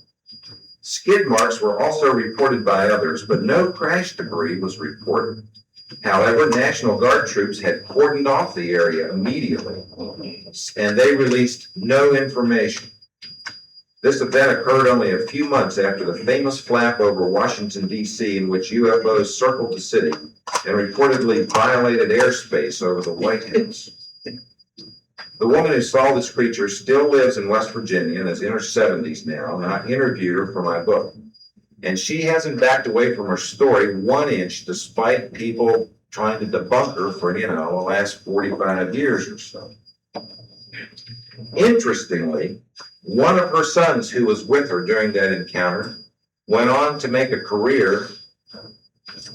Skid marks were also reported by others, but no crash debris was reported. However, National Guard troops had cordoned off the area immediately, and they released no information. This event occurred only a few months after the famous flap over Washington, D.C., in which UFOs circled the city and reportedly violated airspace over the White House. The woman who saw this creature still lives in West Virginia and is in her 70s now, and I interviewed her for my book. And she hasn't backed away from her story 1 inch, despite people trying to debunk her for, the last 45 years or so. Interestingly, one of her sons who was with her during that encounter went on to make a career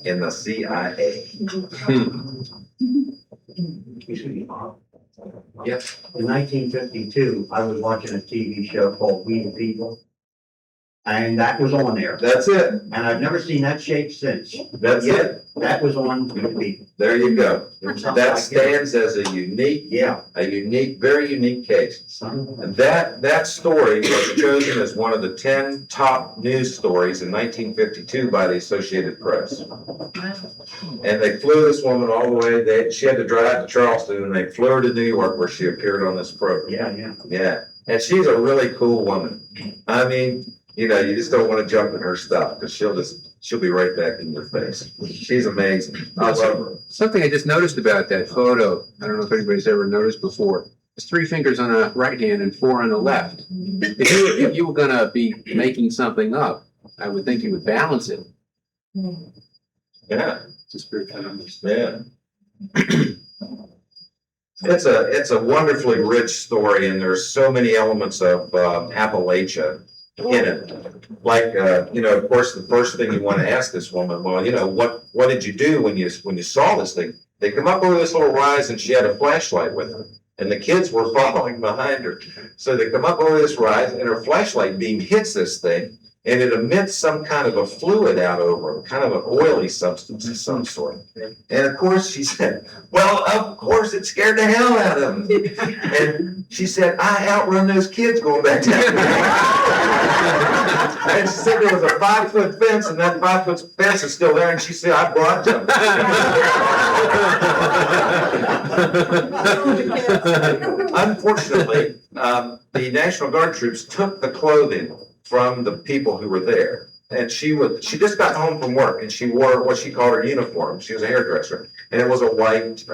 in the CIA. Yes. In 1952, I was watching a TV show called We the People. And that was on there. That's it. And I've never seen that shape since. That's Yet, it. that was on TV. There you go. There was something That like stands as a unique, Yeah. very unique case. And that story was chosen as one of the 10 top news stories in 1952 by the Associated Press. And they flew this woman all the way, she had to drive to Charleston, and they flew her to New York where she appeared on this program. Yeah. Yeah, and she's a really cool woman. I mean, you just don't want to jump in her stuff, because she'll be right back in your face. She's amazing. I love her. Something I just noticed about that photo, I don't know if anybody's ever noticed before, there's 3 fingers on the right hand and 4 on the left. If you were gonna be making something up, I would think you would balance it. Yeah. Just very kind of Yeah. It's a wonderfully rich story, and there's so many elements of Appalachia in it. Like, of course, the first thing you want to ask this woman, well, what did you do when you saw this thing? They come up over this little rise, and she had a flashlight with her, and the kids were following behind her. So they come up over this rise, and her flashlight beam hits this thing, and it emits some kind of a fluid out over it, kind of an oily substance of some sort. And of course, she said, well, of course, it scared the hell out of them. And she said, I outrun those kids going back down. And she said there was a 5-foot fence, and that 5-foot fence is still there, and she said, I brought them. Unfortunately, the National Guard troops took the clothing from the people who were there. And she just got home from work, and she wore what she called her uniform. She was a hairdresser, and it was a white,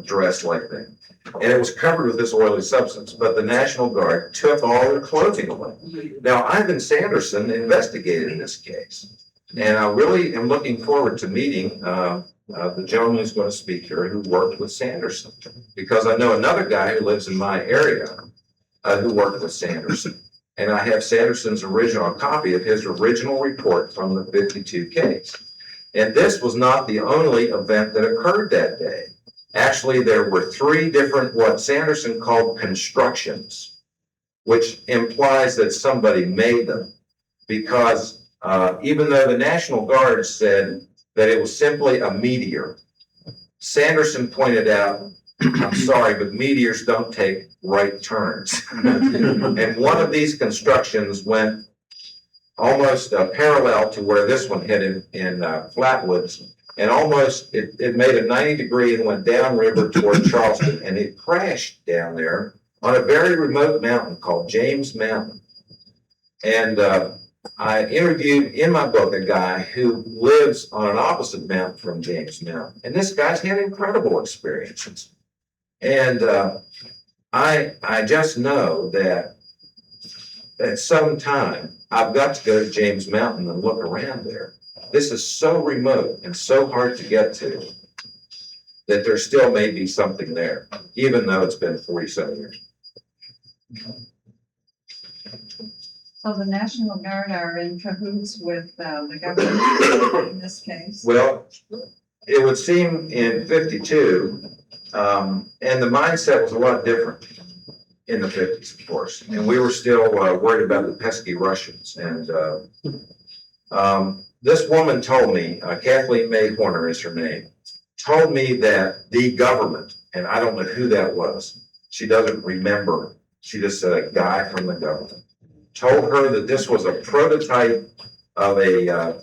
dress-like thing. And it was covered with this oily substance, but the National Guard took all her clothing away. Now, Ivan Sanderson investigated this case, and I really am looking forward to meeting the gentleman who's going to speak here who worked with Sanderson, because I know another guy who lives in my area who worked with Sanderson. And I have Sanderson's a copy of his original report from the 52 case. And this was not the only event that occurred that day. Actually, there were 3 different, what Sanderson called constructions, which implies that somebody made them. Because even though the National Guard said that it was simply a meteor, Sanderson pointed out, I'm sorry, but meteors don't take right turns. And one of these constructions went almost parallel to where this one hit in Flatwoods, and almost it made a 90-degree and went downriver toward Charleston, and it crashed down there on a very remote mountain called James Mountain. And I interviewed in my book a guy who lives on an opposite mountain from James Mountain, and this guy's had incredible experiences. And I just know that at some time I've got to go to James Mountain and look around there. This is so remote and so hard to get to that there still may be something there, even though it's been 47 years. So the National Guard are in cahoots with the government in this case? Well, it would seem in 52, and the mindset was a lot different in the 50s, of course. And we were still worried about the pesky Russians. And this woman told me, Kathleen May Horner is her name, told me that the government, and I don't know who that was, she doesn't remember, she just said a guy from the government, told her that this was a prototype of a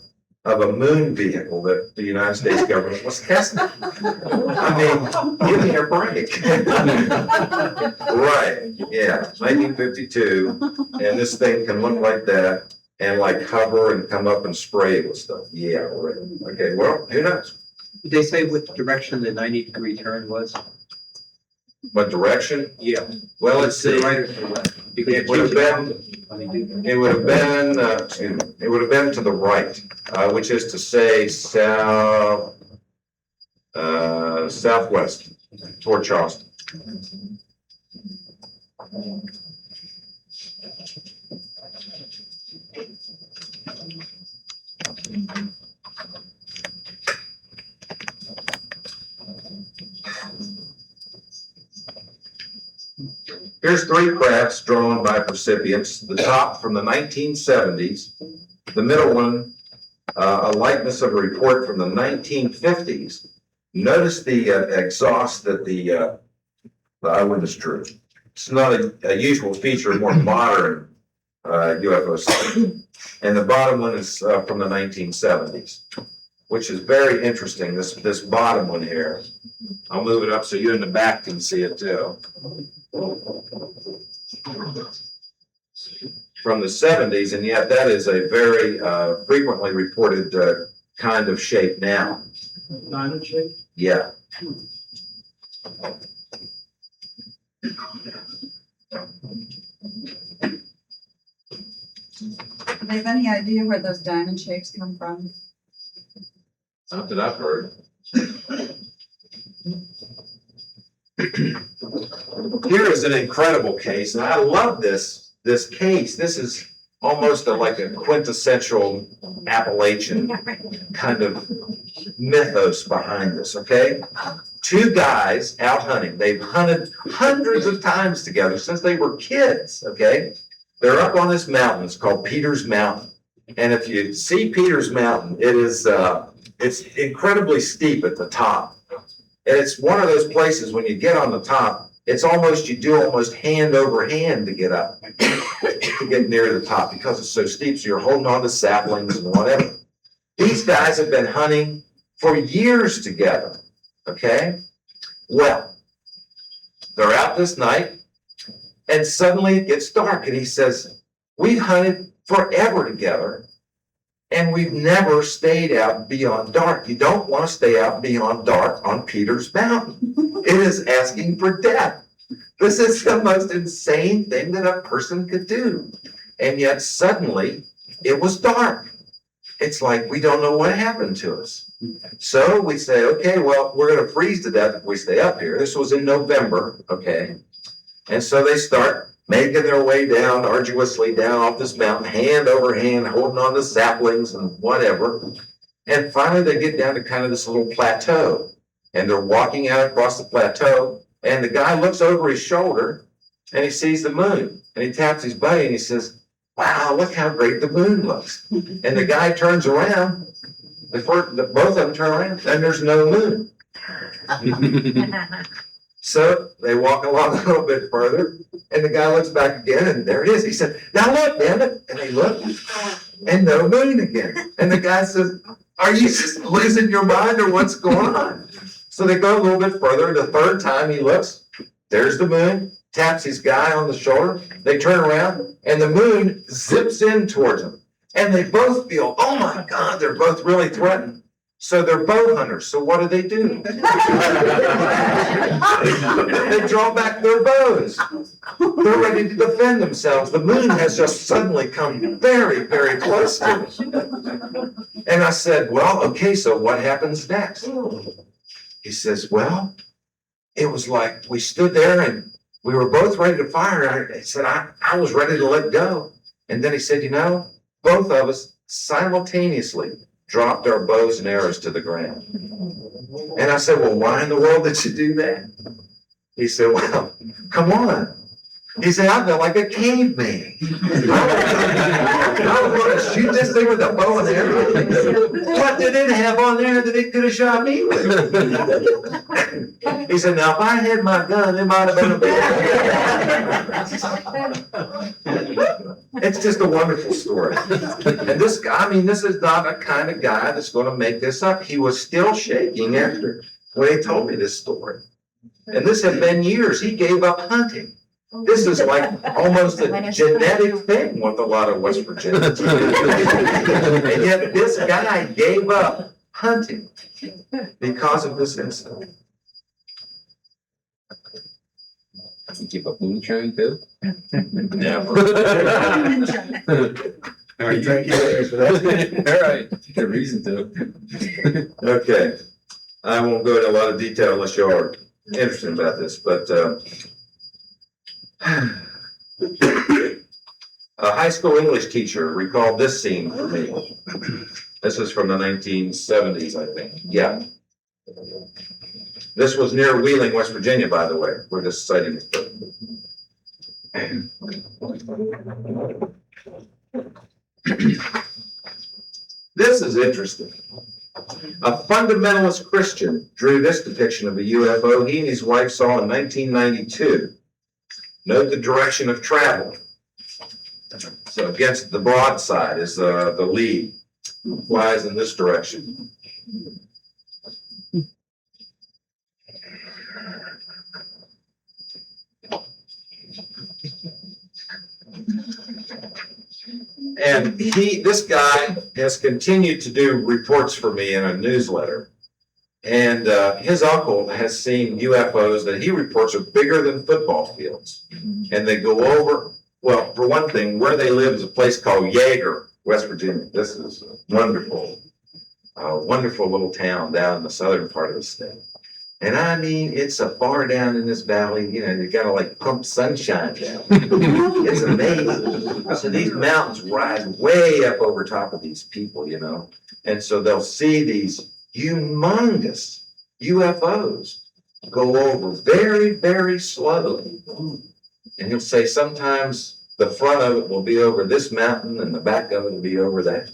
moon vehicle that the United States government was testing. I mean, give me a break. Right, yeah, 1952, and this thing can look like that and like hover and come up and spray with stuff. Yeah, right. Okay, well, who knows? Did they say which direction the 90-degree turn was? What direction? Yeah. Well, let's see. Right or to the left? It would have been to the right, which is to say southwest toward Charleston. Here's 3 crafts drawn by recipients. The top from the 1970s, the middle one, a likeness of a report from the 1950s. Notice the exhaust that the eyewitness drew. It's not a usual feature of more modern UFO sighting. And the bottom one is from the 1970s, which is very interesting. This bottom one here. I'll move it up so you in the back can see it too. From the 70s, and yet that is a very frequently reported kind of shape now. Diamond shape? Yeah. Do they have any idea where those diamond shapes come from? Not that I've heard. Here is an incredible case, and I love this case. This is almost like a quintessential Appalachian kind of mythos behind this, okay? 2 guys out hunting. They've hunted hundreds of times together since they were kids, okay? They're up on this mountain. It's called Peter's Mountain. And if you see Peter's Mountain, it is it's incredibly steep at the top. And it's one of those places when you get on the top, it's almost, you do almost hand over hand to get up, to get near the top because it's so steep. So you're holding on to saplings and whatever. These guys have been hunting for years together. Okay? Well, they're out this night and suddenly it gets dark and he says, we've hunted forever together and we've never stayed out beyond dark. You don't want to stay out beyond dark on Peter's Mountain. It is asking for death. This is the most insane thing that a person could do. And yet suddenly it was dark. It's like, we don't know what happened to us. So we say, okay, well, we're going to freeze to death if we stay up here. This was in November, okay? And so they start making their way down, arduously down off this mountain, hand over hand, holding on to saplings and whatever. And finally they get down to kind of this little plateau. And they're walking out across the plateau. And the guy looks over his shoulder and he sees the moon. And he taps his buddy and he says, wow, look how great the moon looks. And the guy turns around. Both of them turn around and there's no moon. So they walk along a little bit further and the guy looks back again and there it is. He said, now look, damn it. And they look and no moon again. And the guy says, are you just losing your mind or what's going on? So they go a little bit further and the 3rd time he looks, there's the moon, taps his guy on the shoulder. They turn around and the moon zips in towards them. And they both feel, oh my God, they're both really threatened. So they're bow hunters. So what do? They draw back their bows. They're ready to defend themselves. The moon has just suddenly come very, very close to them. And I said, well, okay, so what happens next? He says, well, it was like we stood there and we were both ready to fire. I said, I was ready to let go. And then he said, you know, both of us simultaneously dropped our bows and arrows to the ground. And I said, well, why in the world did you do that? He said, well, come on. He said, I felt like a caveman. I was going to shoot this thing with a bow and arrow. What did it have on there that it could have shot me with? He said, now if I had my gun, it might have been a bad. It's just a wonderful story. And this guy, I mean, this is not a kind of guy that's going to make this up. He was still shaking after when he told me this story. And this had been years. He gave up hunting. This is like almost a genetic thing with a lot of West Virginians. And yet this guy gave up hunting because of this incident. You keep up moonshine too? Never. Are you drinking for that? All right, good reason to. Okay. I won't go into a lot of detail unless you are interested about this, but a high school English teacher recalled this scene for me. This is from the 1970s, I think. Yeah. This was near Wheeling, West Virginia, by the way, where this sighting was put. This is interesting. A fundamentalist Christian drew this depiction of a UFO he and his wife saw in 1992. Note the direction of travel. So against the broadside is the lead. Flies in this direction. And this guy has continued to do reports for me in a newsletter. And his uncle has seen UFOs that he reports are bigger than football fields. And they go over, well, for one thing, where they live is a place called Yeager, West Virginia. This is a wonderful little town down in the southern part of the state. And I mean, it's so far down in this valley, you know, you gotta like pump sunshine down. It's amazing. So these mountains rise way up over top of these people, you know. And so they'll see these humongous UFOs go over very, very slowly. And he'll say sometimes the front of it will be over this mountain and the back of it will be over that.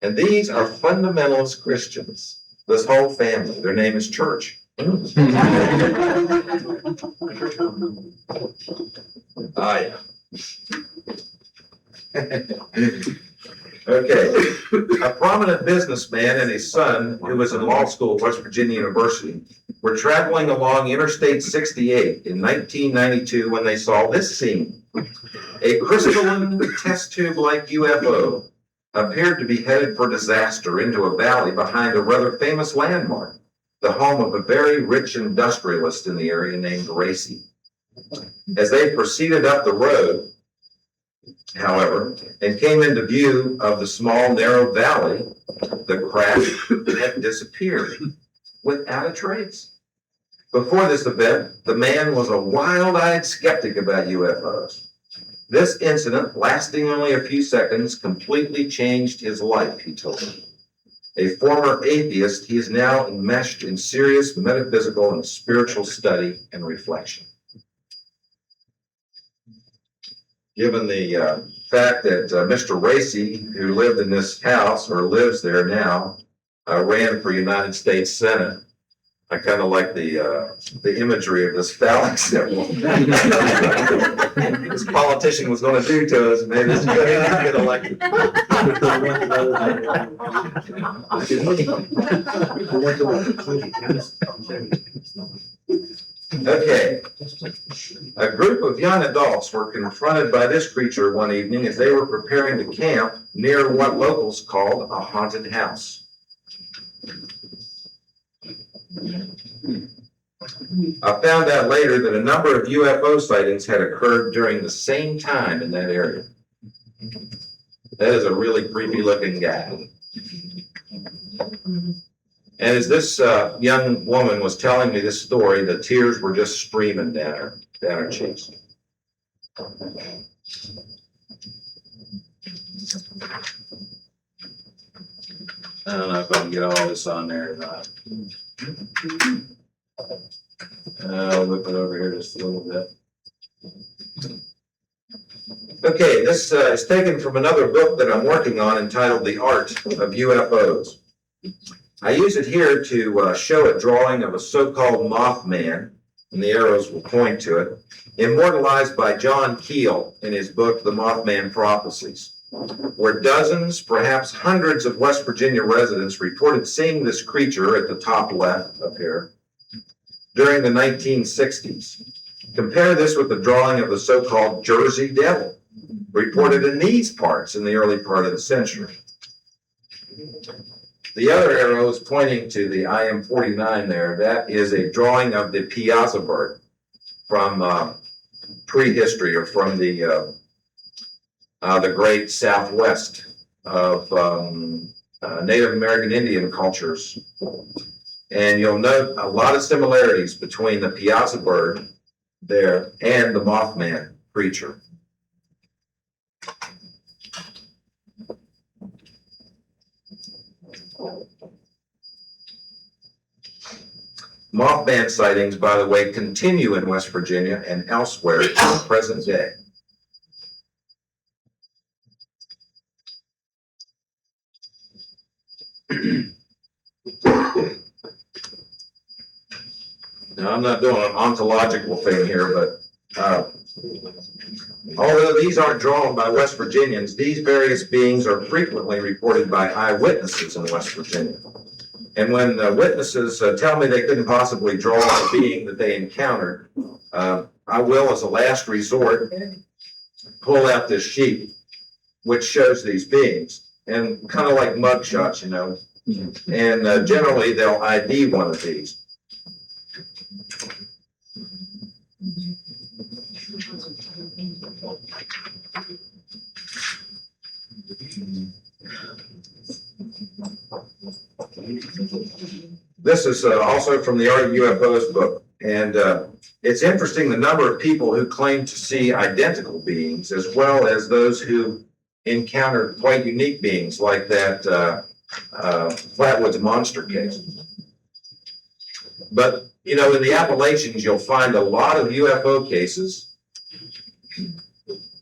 And these are fundamentalist Christians. This whole family, their name is Church. Ah, yeah. Okay. A prominent businessman and his son, who was in law school at West Virginia University, were traveling along Interstate 68 in 1992 when they saw this scene. A crystalline test tube-like UFO appeared to be headed for disaster into a valley behind a rather famous landmark, the home of a very rich industrialist in the area named Racy. As they proceeded up the road, however, and came into view of the small, narrow valley, the craft had disappeared without a trace. Before this event, the man was a wild-eyed skeptic about UFOs. This incident, lasting only a few seconds, completely changed his life, he told me. A former atheist, he is now enmeshed in serious metaphysical and spiritual study and reflection. Given the fact that Mr. Racy, who lived in this house, or lives there now, ran for United States Senate, I kind of like the imagery of this phallic symbol. This politician was going to do to us, maybe it's good to get elected. Okay. A group of young adults were confronted by this creature one evening as they were preparing to camp near what locals called a haunted house. I found out later that a number of UFO sightings had occurred during the same time in that area. That is a really creepy looking guy. And as this young woman was telling me this story, the tears were just streaming down her cheeks. I don't know if I can get all this on there or not. I'll whip it over here just a little bit. Okay, this is taken from another book that I'm working on entitled The Art of UFOs. I use it here to show a drawing of a so-called Mothman, and the arrows will point to it, immortalized by John Keel in his book, The Mothman Prophecies, where dozens, perhaps hundreds of West Virginia residents reported seeing this creature at the top left up here during the 1960s. Compare this with the drawing of the so-called Jersey Devil, reported in these parts in the early part of the century. The other arrow is pointing to the IM-49 there. That is a drawing of the Piazza bird from prehistory, or from the great Southwest of Native American Indian cultures. And you'll note a lot of similarities between the Piazza bird there and the Mothman creature. Mothman sightings, by the way, continue in West Virginia and elsewhere to the present day. Now, I'm not doing an ontological thing here, but although these aren't drawn by West Virginians, these various beings are frequently reported by eyewitnesses in West Virginia. And when witnesses tell me they couldn't possibly draw a being that they encountered, I will, as a last resort, pull out this sheet, which shows these beings, and kind of like mugshots, you know. And generally, they'll ID one of these. This is also from the Art of UFOs book, and it's interesting the number of people who claim to see identical beings, as well as those who encountered quite unique beings, like that Flatwoods monster case. But, you know, in the Appalachians, you'll find a lot of UFO cases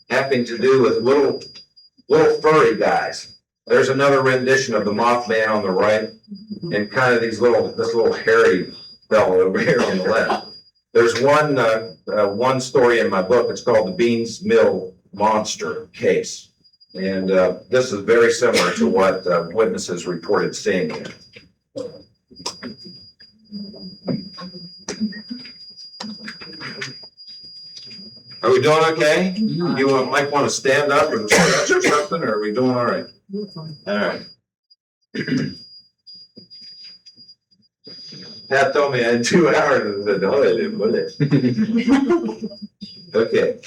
having to do with little furry guys. There's another rendition of the Mothman on the right, and kind of this little hairy fellow over here on the left. There's one story in my book. It's called the Beans Mill Monster Case, and this is very similar to what witnesses reported seeing here. Are we doing okay? You might want to stand up and stretch or something, or are we doing all right? All right. Pat told me I had 2 hours, and I said, no, I didn't, would it? Okay.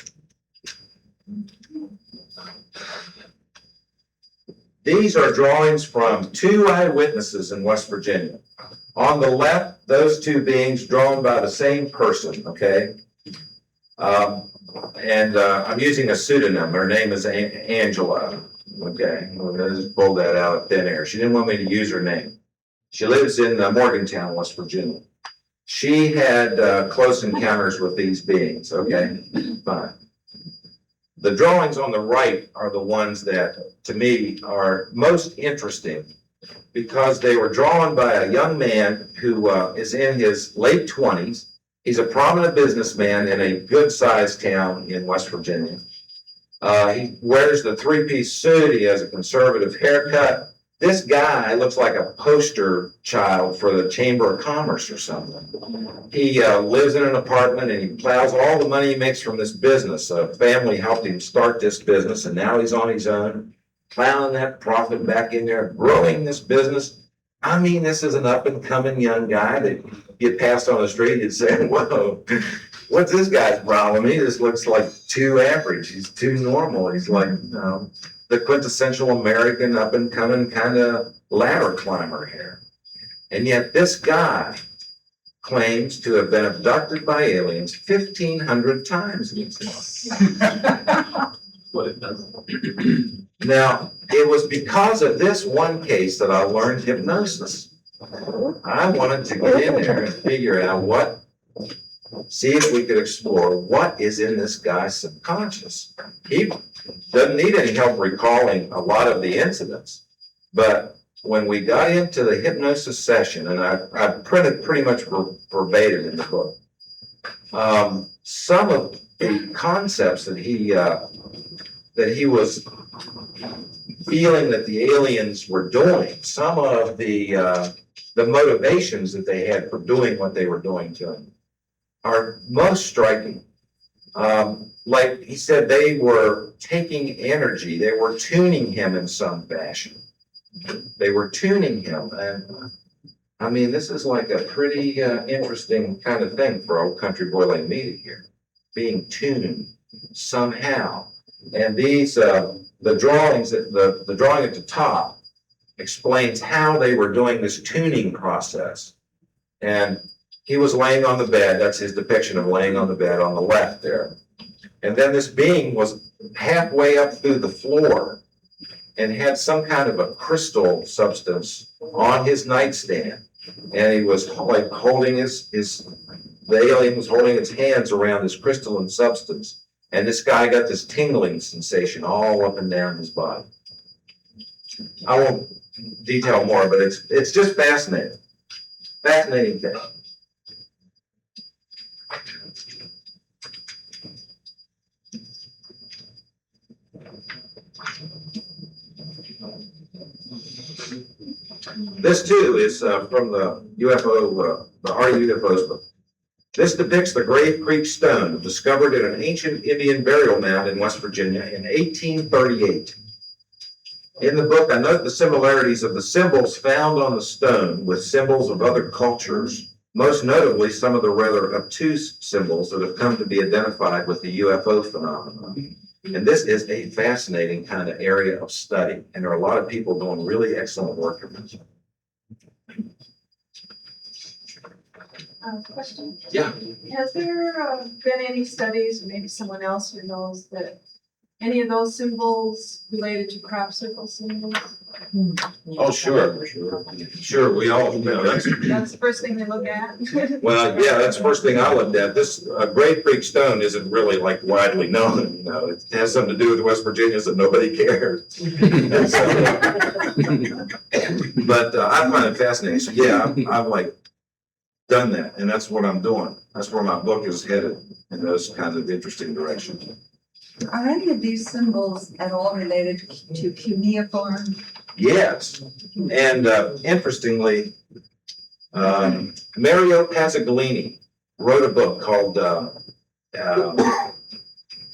These are drawings from 2 eyewitnesses in West Virginia. On the left, those 2 beings drawn by the same person, okay? I'm using a pseudonym. Her name is Angela. Okay, I just pulled that out of thin air. She didn't want me to use her name. She lives in Morgantown, West Virginia. She had close encounters with these beings. Okay, fine. The drawings on the right are the ones that, to me, are most interesting because they were drawn by a young man who is in his late 20s. He's a prominent businessman in a good-sized town in West Virginia. He wears the 3-piece suit. He has a conservative haircut. This guy looks like a poster child for the Chamber of Commerce or something. He lives in an apartment and he plows all the money he makes from this business. A family helped him start this business, and now he's on his own, plowing that profit back in there, growing this business. I mean, this is an up-and-coming young guy that you passed on the street and said, whoa, what's this guy's problem? He just looks like too average. He's too normal. He's like, the quintessential American up-and-coming kind of ladder climber here. And yet this guy claims to have been abducted by aliens 1,500 times in his life. What it does. Now, it was because of this one case that I learned hypnosis. I wanted to get in there and figure out see if we could explore what is in this guy's subconscious. He doesn't need any help recalling a lot of the incidents, but when we got into the hypnosis session, and I printed pretty much verbatim in the book, some of the concepts that he was feeling that the aliens were doing, some of the motivations that they had for doing what they were doing to him are most striking. Like he said, they were taking energy, they were tuning him in some fashion. They were tuning him, and I mean, this is like a pretty interesting kind of thing for old country boy like me to hear, being tuned somehow. And these, the drawings, the drawing at the top explains how they were doing this tuning process. And he was laying on the bed. That's his depiction of laying on the bed on the left there. And then this being was halfway up through the floor and had some kind of a crystal substance on his nightstand. And he was like holding the alien was holding its hands around this crystalline substance. And this guy got this tingling sensation all up and down his body. I won't detail more, but it's just fascinating. Fascinating thing. This too is from the UFO, the Art of UFOs book. This depicts the Grave Creek Stone discovered in an ancient Indian burial mound in West Virginia in 1838. In the book, I note the similarities of the symbols found on the stone with symbols of other cultures, most notably some of the rather obtuse symbols that have come to be identified with the UFO phenomenon. And this is a fascinating kind of area of study, and there are a lot of people doing really excellent work in this. Question? Yeah. Has there been any studies, or maybe someone else who knows, that any of those symbols related to crop circle symbols? Oh, sure. Sure, we all know that's. That's the first thing they look at? Well, yeah, that's the first thing I looked at. This Grave Creek Stone isn't really like widely known, you know. It has something to do with West Virginia, so nobody cares. And so, but I find it fascinating. So yeah, I've like done that, and that's what I'm doing. That's where my book is headed, in those kinds of interesting directions. Are any of these symbols at all related to cuneiform? Yes, and interestingly, Mario Pasaglini wrote a book called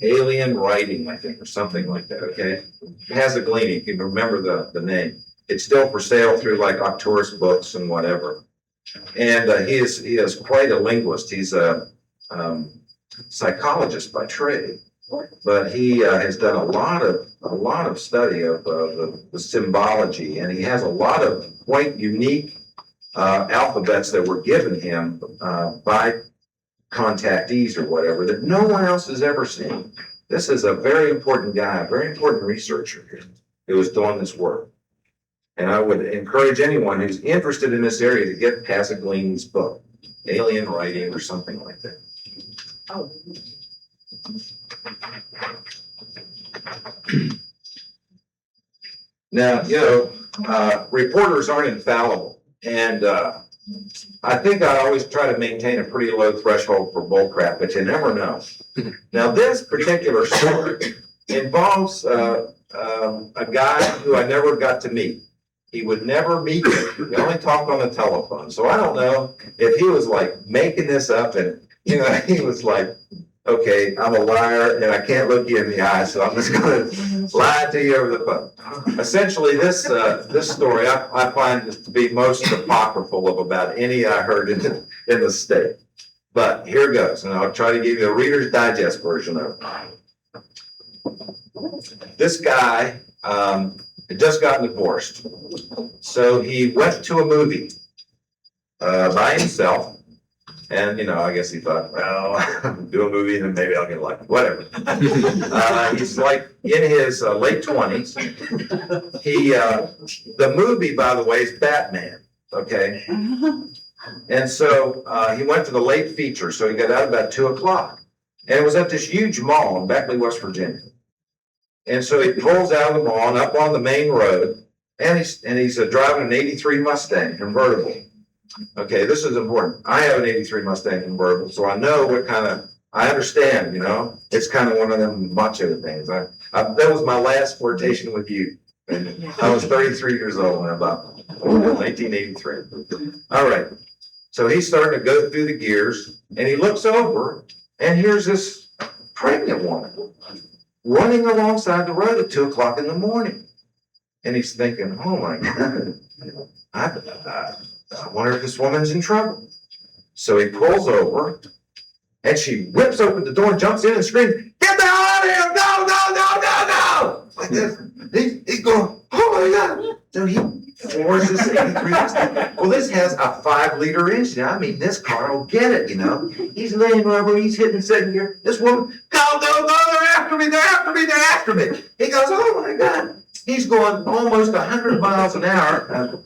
Alien Writing, I think, or something like that, okay? Pasaglini, if you can remember the name. It's still for sale through like Arcturus Books and whatever. And he is quite a linguist. He's a psychologist by trade, but he has done a lot of study of the symbology, and he has a lot of quite unique alphabets that were given him by contactees or whatever that no one else has ever seen. This is a very important guy, a very important researcher here who is doing this work. And I would encourage anyone who's interested in this area to get Pasaglini's book, Alien Writing or something like that. Oh. Now, you know, reporters aren't infallible. And I think I always try to maintain a pretty low threshold for bullcrap, but you never know. Now, this particular story involves a guy who I never got to meet. He would never meet me. We only talked on the telephone. So I don't know if he was like making this up and, you know, he was like, okay, I'm a liar and I can't look you in the eye, so I'm just going to lie to you over the phone. Essentially, this story, I find this to be most apocryphal of about any I heard in the state. But here goes, and I'll try to give you a Reader's Digest version of it. This guy had just gotten divorced. So he went to a movie by himself. And, you know, I guess he thought, well, do a movie and then maybe I'll get lucky, whatever. He's like in his late 20s. The movie, by the way, is Batman, okay? And so he went to the late feature, so he got out about 2 o'clock. And it was at this huge mall in Beckley, West Virginia. And so he pulls out of the mall and up on the main road, and he's driving an 83 Mustang convertible. Okay, this is important. I have an 83 Mustang convertible, so I know what kind of, I understand, you know, it's kind of one of them macho things. That was my last flirtation with you. And I was 33 years old when I bought it, 1983. All right, so he's starting to go through the gears, and he looks over, and here's this pregnant woman running alongside the road at 2 o'clock in the morning. And he's thinking, oh my God, I wonder if this woman's in trouble. So he pulls over, and she whips open the door and jumps in and screams, get the hell out of here! No, no, no, no, no! Like this. He's going, oh my God. So he floors this 83 Mustang. Well, this has a 5-liter engine. I mean, this car will get it, you know. He's laying over, he's hitting second gear. This woman, go, go, go, they're after me, they're after me, they're after me. He goes, oh my God. He's going almost 100 miles an hour,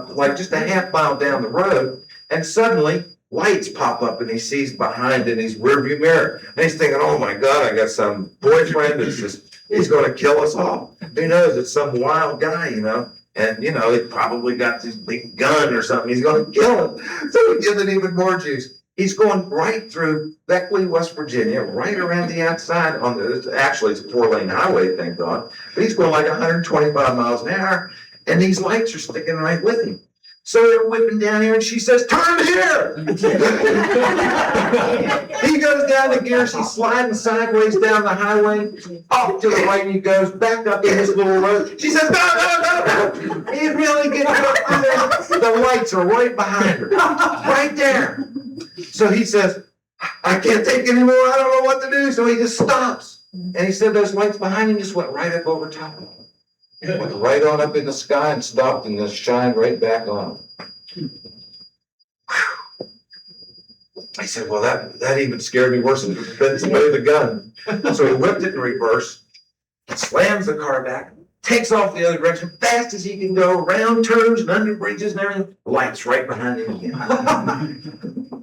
like just a half mile down the road, and suddenly lights pop up and he sees behind in his rearview mirror. And he's thinking, oh my God, I got some boyfriend that's just, he's gonna kill us all. Who knows, it's some wild guy, you know? And, you know, he probably got this big gun or something, he's gonna kill him. So he gives it even more juice. He's going right through Beckley, West Virginia, right around the outside on the, actually it's a 4-lane highway, thank God. But he's going like 125 miles an hour and these lights are sticking right with him. So they're whipping down here and she says, turn here. He goes down the gears, he's sliding sideways down the highway, off to the right he goes, back up in his little road. She says, no. He really gets up there. The lights are right behind her, right there. So he says, I can't take anymore, I don't know what to do. So he just stops. And he said those lights behind him just went right up over top of him. Went right on up in the sky and stopped and just shined right back on him. I said, well, that even scared me worse than the gun. So he whipped it in reverse, slams the car back, takes off the other direction, fast as he can go, around turns and under bridges and everything, lights right behind him again.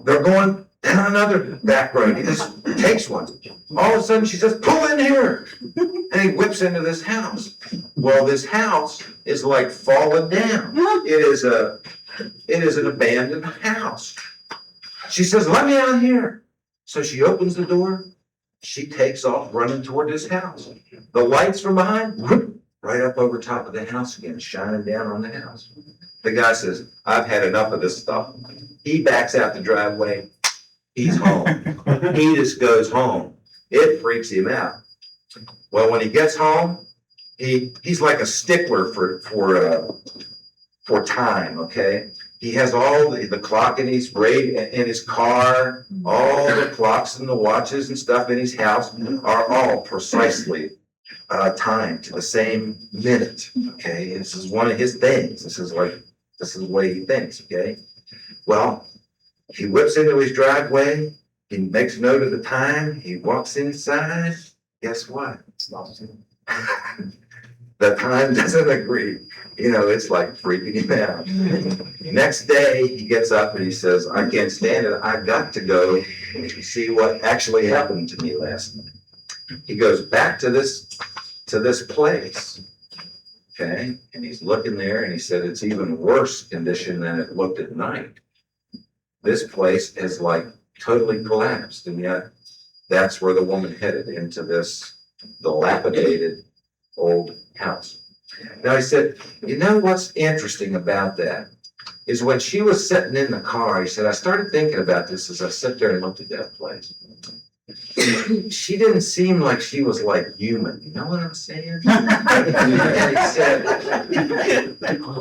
They're going down another back road. He just takes one. All of a sudden she says, pull in here. And he whips into this house. Well, this house is like fallen down. It is an abandoned house. She says, let me out here. So she opens the door. She takes off running toward this house. The lights from behind, whoop, right up over top of the house again, shining down on the house. The guy says, I've had enough of this stuff. He backs out the driveway. He's home. He just goes home. It freaks him out. Well, when he gets home, he's like a stickler for time, okay? He has all the clock in his car, all the clocks and the watches and stuff in his house are all precisely timed to the same minute, okay? This is one of his things. This is the way he thinks, okay? Well, he whips into his driveway, he makes note of the time, he walks inside, guess what? The time doesn't agree. You know, it's like freaking him out. Next day, he gets up and he says, I can't stand it. I got to go see what actually happened to me last night. He goes back to this place, okay? And he's looking there and he said, it's even worse condition than it looked at night. This place is like totally collapsed. And yet that's where the woman headed, into this dilapidated old house. Now he said, you know what's interesting about that is when she was sitting in the car, he said, I started thinking about this as I sat there and looked at that place. She didn't seem like she was like human. You know what I'm saying? And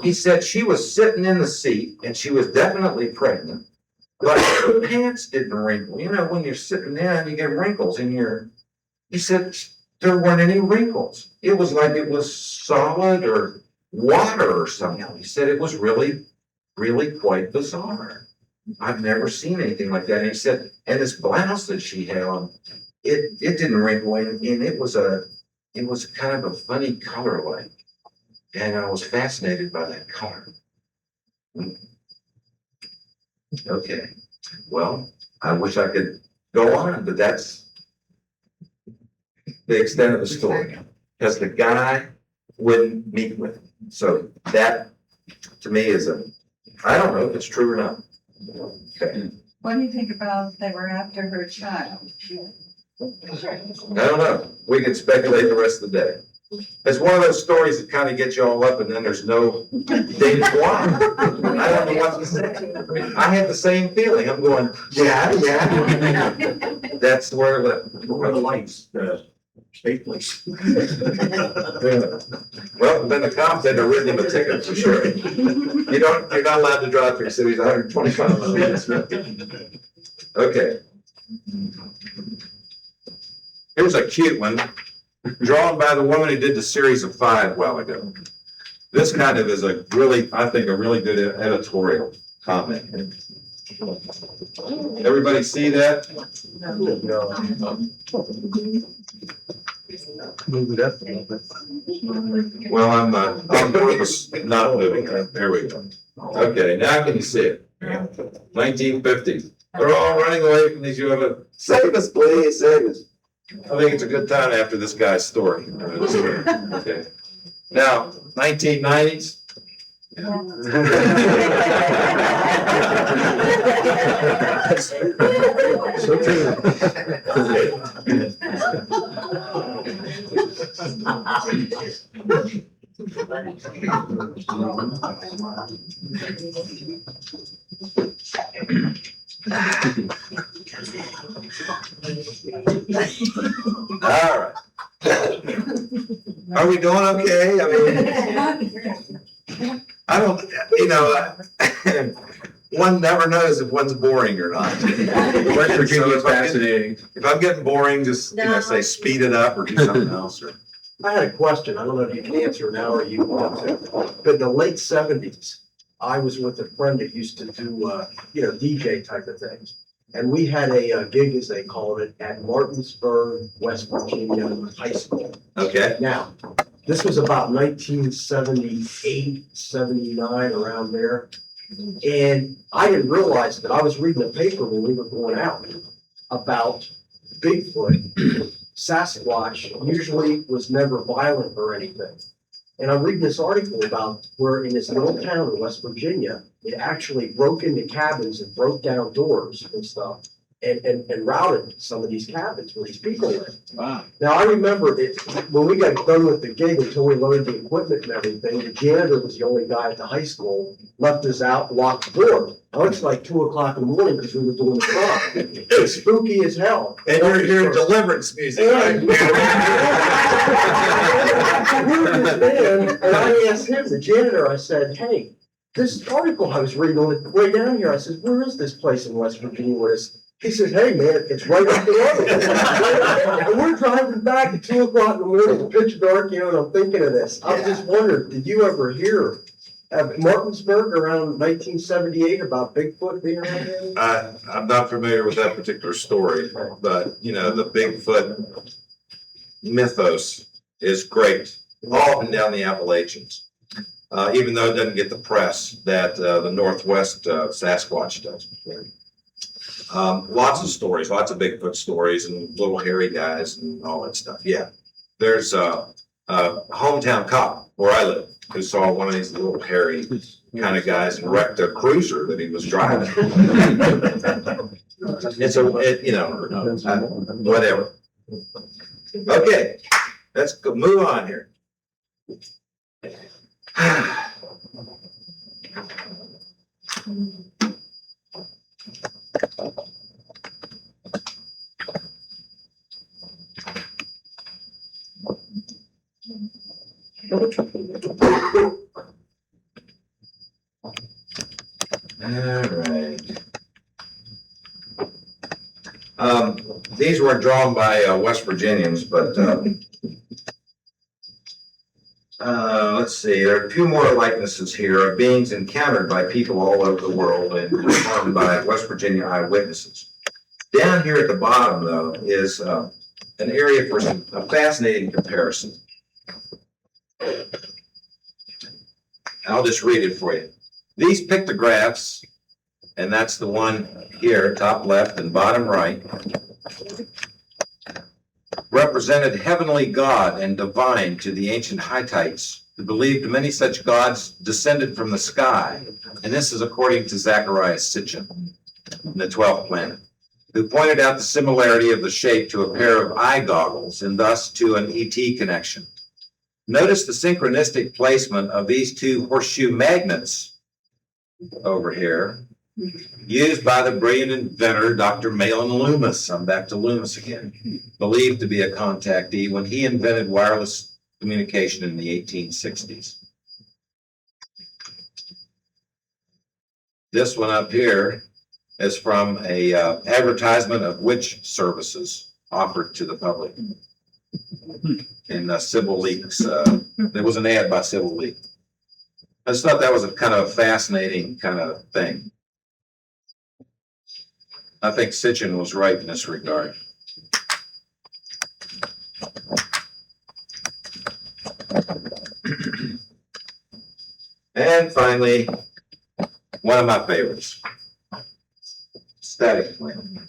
he said she was sitting in the seat and she was definitely pregnant, but her pants didn't wrinkle. You know, when you're sitting there and you get wrinkles in your, he said, there weren't any wrinkles. It was like it was solid or water or something. He said it was really, really quite bizarre. I've never seen anything like that. And he said, and this blouse that she had on, it didn't wrinkle, and it was kind of a funny colorway. And I was fascinated by that color. Okay, well, I wish I could go on, but that's the extent of the story, because the guy wouldn't meet with him. So that, to me, is I don't know if it's true or not. Okay. What do you think about they were after her child? I don't know. We can speculate the rest of the day. It's one of those stories that kind of get you all up and then there's no data why. I don't know what to say. I had the same feeling. I'm going, yeah. That's where the lights, state police. Well, then the cops had to written him a ticket for sure. You're not allowed to drive through cities 125 miles. Okay. Here's a cute one, drawn by the woman who did the series of 5 a while ago. This kind of is I think a really good editorial comment. Everybody see that? Move it up a little bit. Well, I'm on purpose not moving. There we go. Okay, now can you see it? 1950. They're all running away from these UFOs. Save us, please, save us. I think it's a good time after this guy's story. Okay. Now, 1990s. So true. All right. Are we doing okay? I mean, I don't, one never knows if one's boring or not. West Virginia is fascinating. If I'm getting boring, just, say speed it up or do something else. Or I had a question. I don't know if you can answer now or you want to. But in the late '70s, I was with a friend that used to do, DJ type of things. And we had a gig, as they called it, at Martinsburg, West Virginia High School. Okay. Now, this was about 1978, 79, around there. And I didn't realize that I was reading the paper when we were going out about Bigfoot. Sasquatch usually was never violent or anything. And I'm reading this article about where in this little town in West Virginia, it actually broke into cabins and broke down doors and stuff and routed some of these cabins where these people lived. Wow. Now, I remember it, when we got done with the gig until we loaded the equipment and everything, the janitor was the only guy at the high school, left us out, locked the door. Now it's like 2 o'clock in the morning because we were doing the song. It's spooky as hell. And you're hearing deliverance music, right? And I asked him, the janitor, I said, hey, this article I was reading on the way down here, I said, where is this place in West Virginia where it's, he said, hey, man, it's right up the road. And we're driving back at 2 o'clock in the morning, pitch dark, and I'm thinking of this. I was just wondering, did you ever hear at Martinsburg around 1978 about Bigfoot being around there? I'm not familiar with that particular story, but the Bigfoot mythos is great, all up and down the Appalachians. Even though it doesn't get the press that the Northwest Sasquatch does. Lots of stories, lots of Bigfoot stories and little hairy guys and all that stuff. Yeah. There's a hometown cop where I live who saw one of these little hairy kind of guys and wrecked a cruiser that he was driving. Whatever. Okay, let's go, move on here. All right. These were drawn by West Virginians, but let's see. There are a few more likenesses here of beings encountered by people all over the world and confirmed by West Virginia eyewitnesses. Down here at the bottom, though, is an area for a fascinating comparison. I'll just read it for you. These pictographs, and that's the one here, top left and bottom right, represented heavenly God and divine to the ancient Hittites, who believed many such gods descended from the sky. And this is according to Zacharias Sitchin, the 12th planet, who pointed out the similarity of the shape to a pair of eye goggles and thus to an ET connection. Notice the synchronistic placement of these two horseshoe magnets over here, used by the brilliant inventor, Dr. Malin Loomis. I'm back to Loomis again, believed to be a contactee when he invented wireless communication in the 1860s. This one up here is from a advertisement of witch services offered to the public. In Civil Leaks, there was an ad by Civil Leak. I just thought that was a kind of fascinating kind of thing. I think Sitchin was right in this regard. And finally, one of my favorites. Static plan.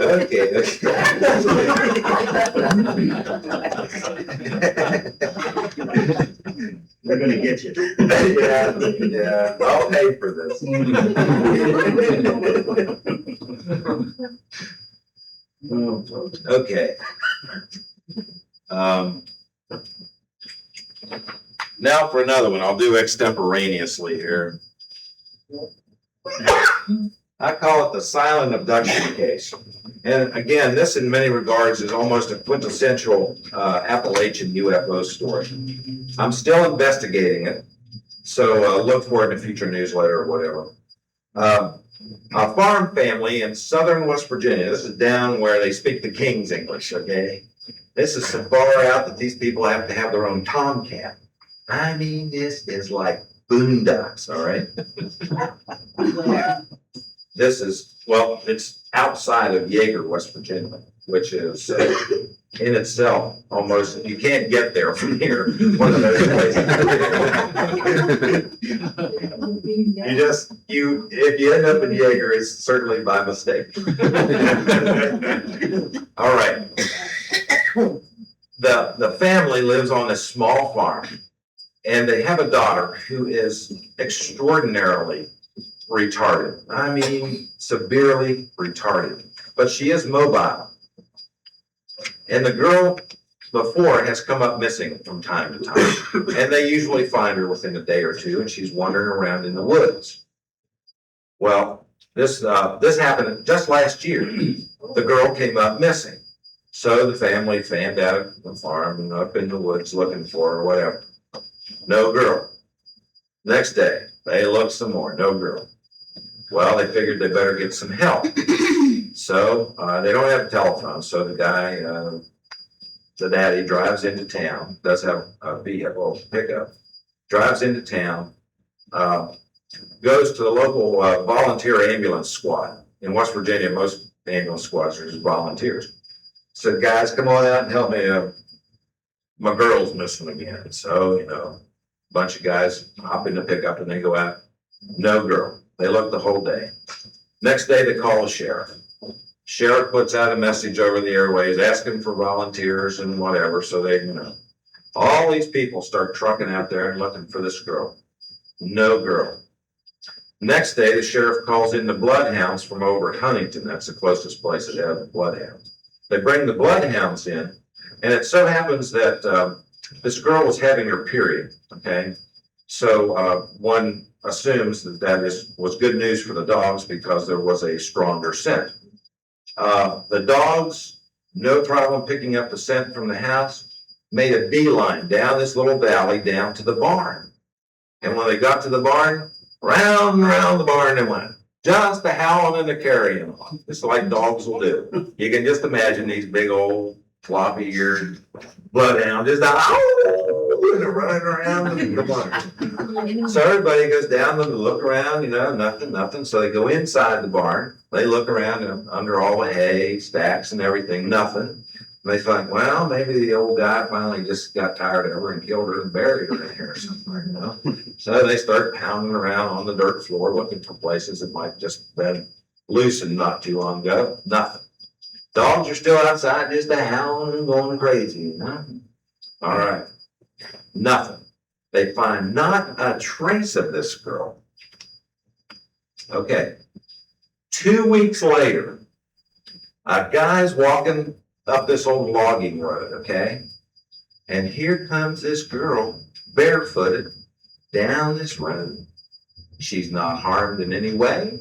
Okay. They're gonna get you. Yeah, I'll pay for this. Okay. Now for another one, I'll do extemporaneously here. I call it the silent abduction case. And again, this in many regards is almost a quintessential Appalachian UFO story. I'm still investigating it, so look for it in a future newsletter or whatever. A farm family in southern West Virginia, this is down where they speak the King's English, okay? This is so far out that these people have to have their own tomcat. I mean, this is like boondocks, all right? This is, well, it's outside of Yeager, West Virginia, which is in itself almost, you can't get there from here. One of those places. If you end up in Yeager, it's certainly by mistake. All right. The family lives on a small farm, and they have a daughter who is extraordinarily retarded. I mean, severely retarded. But she is mobile. And the girl before has come up missing from time to time. And they usually find her within a day or two, and she's wandering around in the woods. Well, this happened just last year. The girl came up missing. So the family fanned out of the farm and up in the woods looking for her, whatever. No girl. Next day, they looked some more, no girl. Well, they figured they better get some help. So they don't have a telephone. So the guy, the daddy, drives into town, does have a vehicle pickup, drives into town, goes to the local volunteer ambulance squad. In West Virginia, most ambulance squads are just volunteers. So guys, come on out and help me. My girl's missing again. So, a bunch of guys hop in the pickup and they go out. No girl. They look the whole day. Next day, they call the sheriff. Sheriff puts out a message over the airways asking for volunteers and whatever. So they, all these people start trucking out there and looking for this girl. No girl. Next day, the sheriff calls in the bloodhounds from over at Huntington. That's the closest place that has the bloodhounds. They bring the bloodhounds in, and it so happens that this girl was having her period, okay? So one assumes that was good news for the dogs because there was a stronger scent. The dogs, no problem picking up the scent from the house, made a beeline down this little valley down to the barn. And when they got to the barn, round and round the barn they went. Just the howling and the carrying on. It's like dogs will do. You can just imagine these big old floppy-eared bloodhounds just running around in the barn. So everybody goes down and look around, nothing. So they go inside the barn. They look around under all the hay, stacks and everything, nothing. And they think, well, maybe the old guy finally just got tired of her and killed her and buried her in here or something, So they start pounding around on the dirt floor looking for places that might just been loosened not too long ago. Nothing. Dogs are still outside just howling and going crazy, All right. Nothing. They find not a trace of this girl. Okay. 2 weeks later, a guy's walking up this old logging road, okay? And here comes this girl, barefooted, down this road. She's not harmed in any way.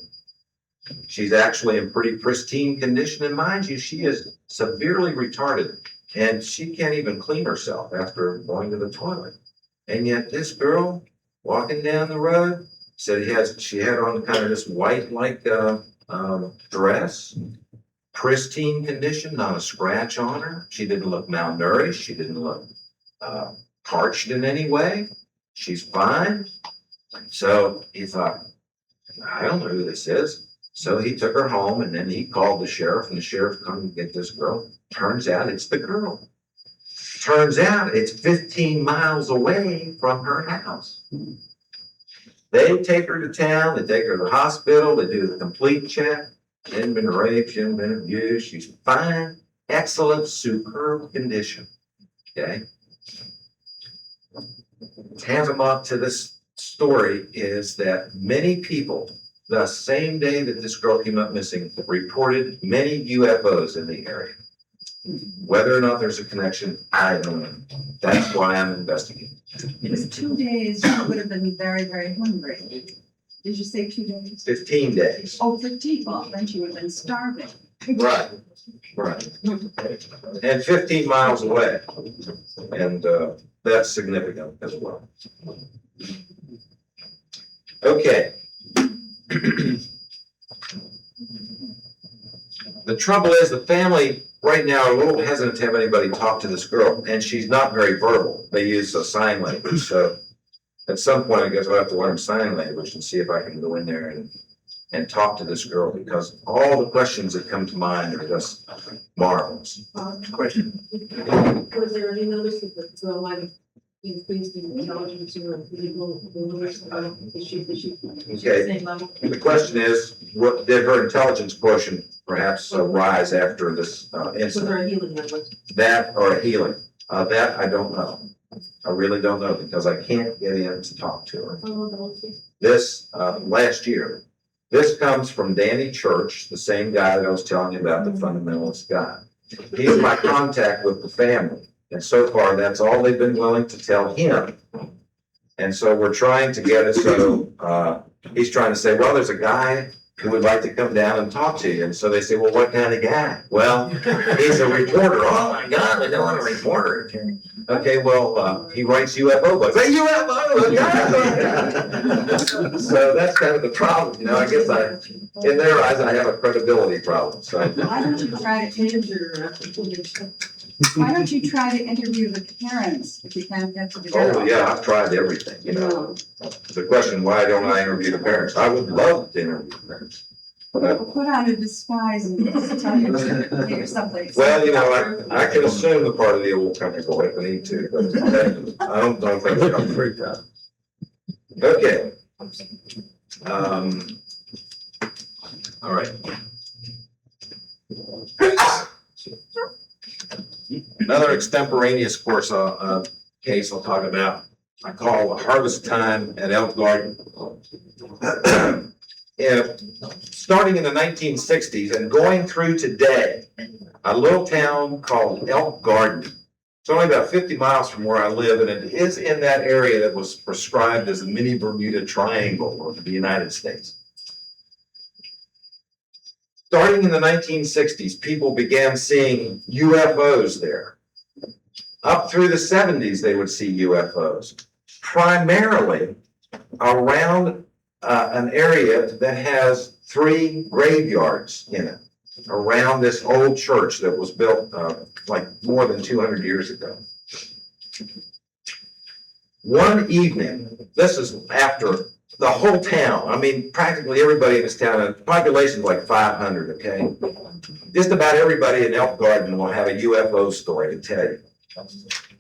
She's actually in pretty pristine condition. And mind you, she is severely retarded. And she can't even clean herself after going to the toilet. And yet this girl walking down the road said she had on kind of this white-like dress, pristine condition, not a scratch on her. She didn't look malnourished. She didn't look parched in any way. She's fine. So he thought, I don't know who this is. So he took her home and then he called the sheriff and the sheriff come and get this girl. Turns out it's the girl. Turns out it's 15 miles away from her house. They take her to town, they take her to the hospital, they do the complete check. She hadn't been raped, she hadn't been abused, she's fine, excellent, superb condition. Okay? Tantamount to this story is that many people, the same day that this girl came up missing, reported many UFOs in the area. Whether or not there's a connection, I don't know. That's why I'm investigating. It was 2 days, you would have been very, very hungry. Did you say 2 days? 15 days. Oh, 15, well, then she would have been starving. Right, right. And 15 miles away. And that's significant as well. Okay. The trouble is the family right now are a little hesitant to have anybody talk to this girl, and she's not very verbal. They use a sign language, so at some point I guess I'll have to learn sign language and see if I can go in there and talk to this girl, because all the questions that come to mind are just marvelous. Question. Was there any notice that the girl might have increased in intelligence or legal issues that she Okay. same level? The question is, what did her intelligence quotient perhaps rise after this Was there incident? a healing level? That or a healing? That I don't know. I really don't know because I can't get in to talk to her. This, last year, this comes from Danny Church, the same guy that I was telling you about, the fundamentalist guy. He's my contact with the family. And so far, that's all they've been willing to tell him. And so we're trying to get it so, he's trying to say, well, there's a guy who would like to come down and talk to you. And so they say, well, what kind of guy? Well, he's a reporter. Oh my God, I don't want a reporter. Okay, well, he writes UFO books. Hey, UFO, guy. So that's kind of the problem, you know. I guess in their eyes, I have a credibility problem. So Why don't you try to interview? Why don't you try to interview the parents if you can't get to the girl? oh yeah, I've tried everything, you know. The question, why don't I interview the parents? I would love to interview the parents. Put on a disguise and just tell you or something. Well, you know, I can assume the part of the old country boy if I need to, but I don't think I'm freaked out. Okay. All right. Another extemporaneous course, case I'll talk about, I call Harvest Time at Elk Garden. Starting in the 1960s and going through today, a little town called Elk Garden. It's only about 50 miles from where I live, and it is in that area that was prescribed as the mini Bermuda Triangle of the United States. Starting in the 1960s, people began seeing UFOs there. Up through the 70s, they would see UFOs, primarily around an area that has 3 graveyards in it, around this old church that was built like more than 200 years ago. One evening, this is after the whole town, I mean, practically everybody in this town, the population is like 500, okay? Just about everybody in Elk Garden will have a UFO story to tell you.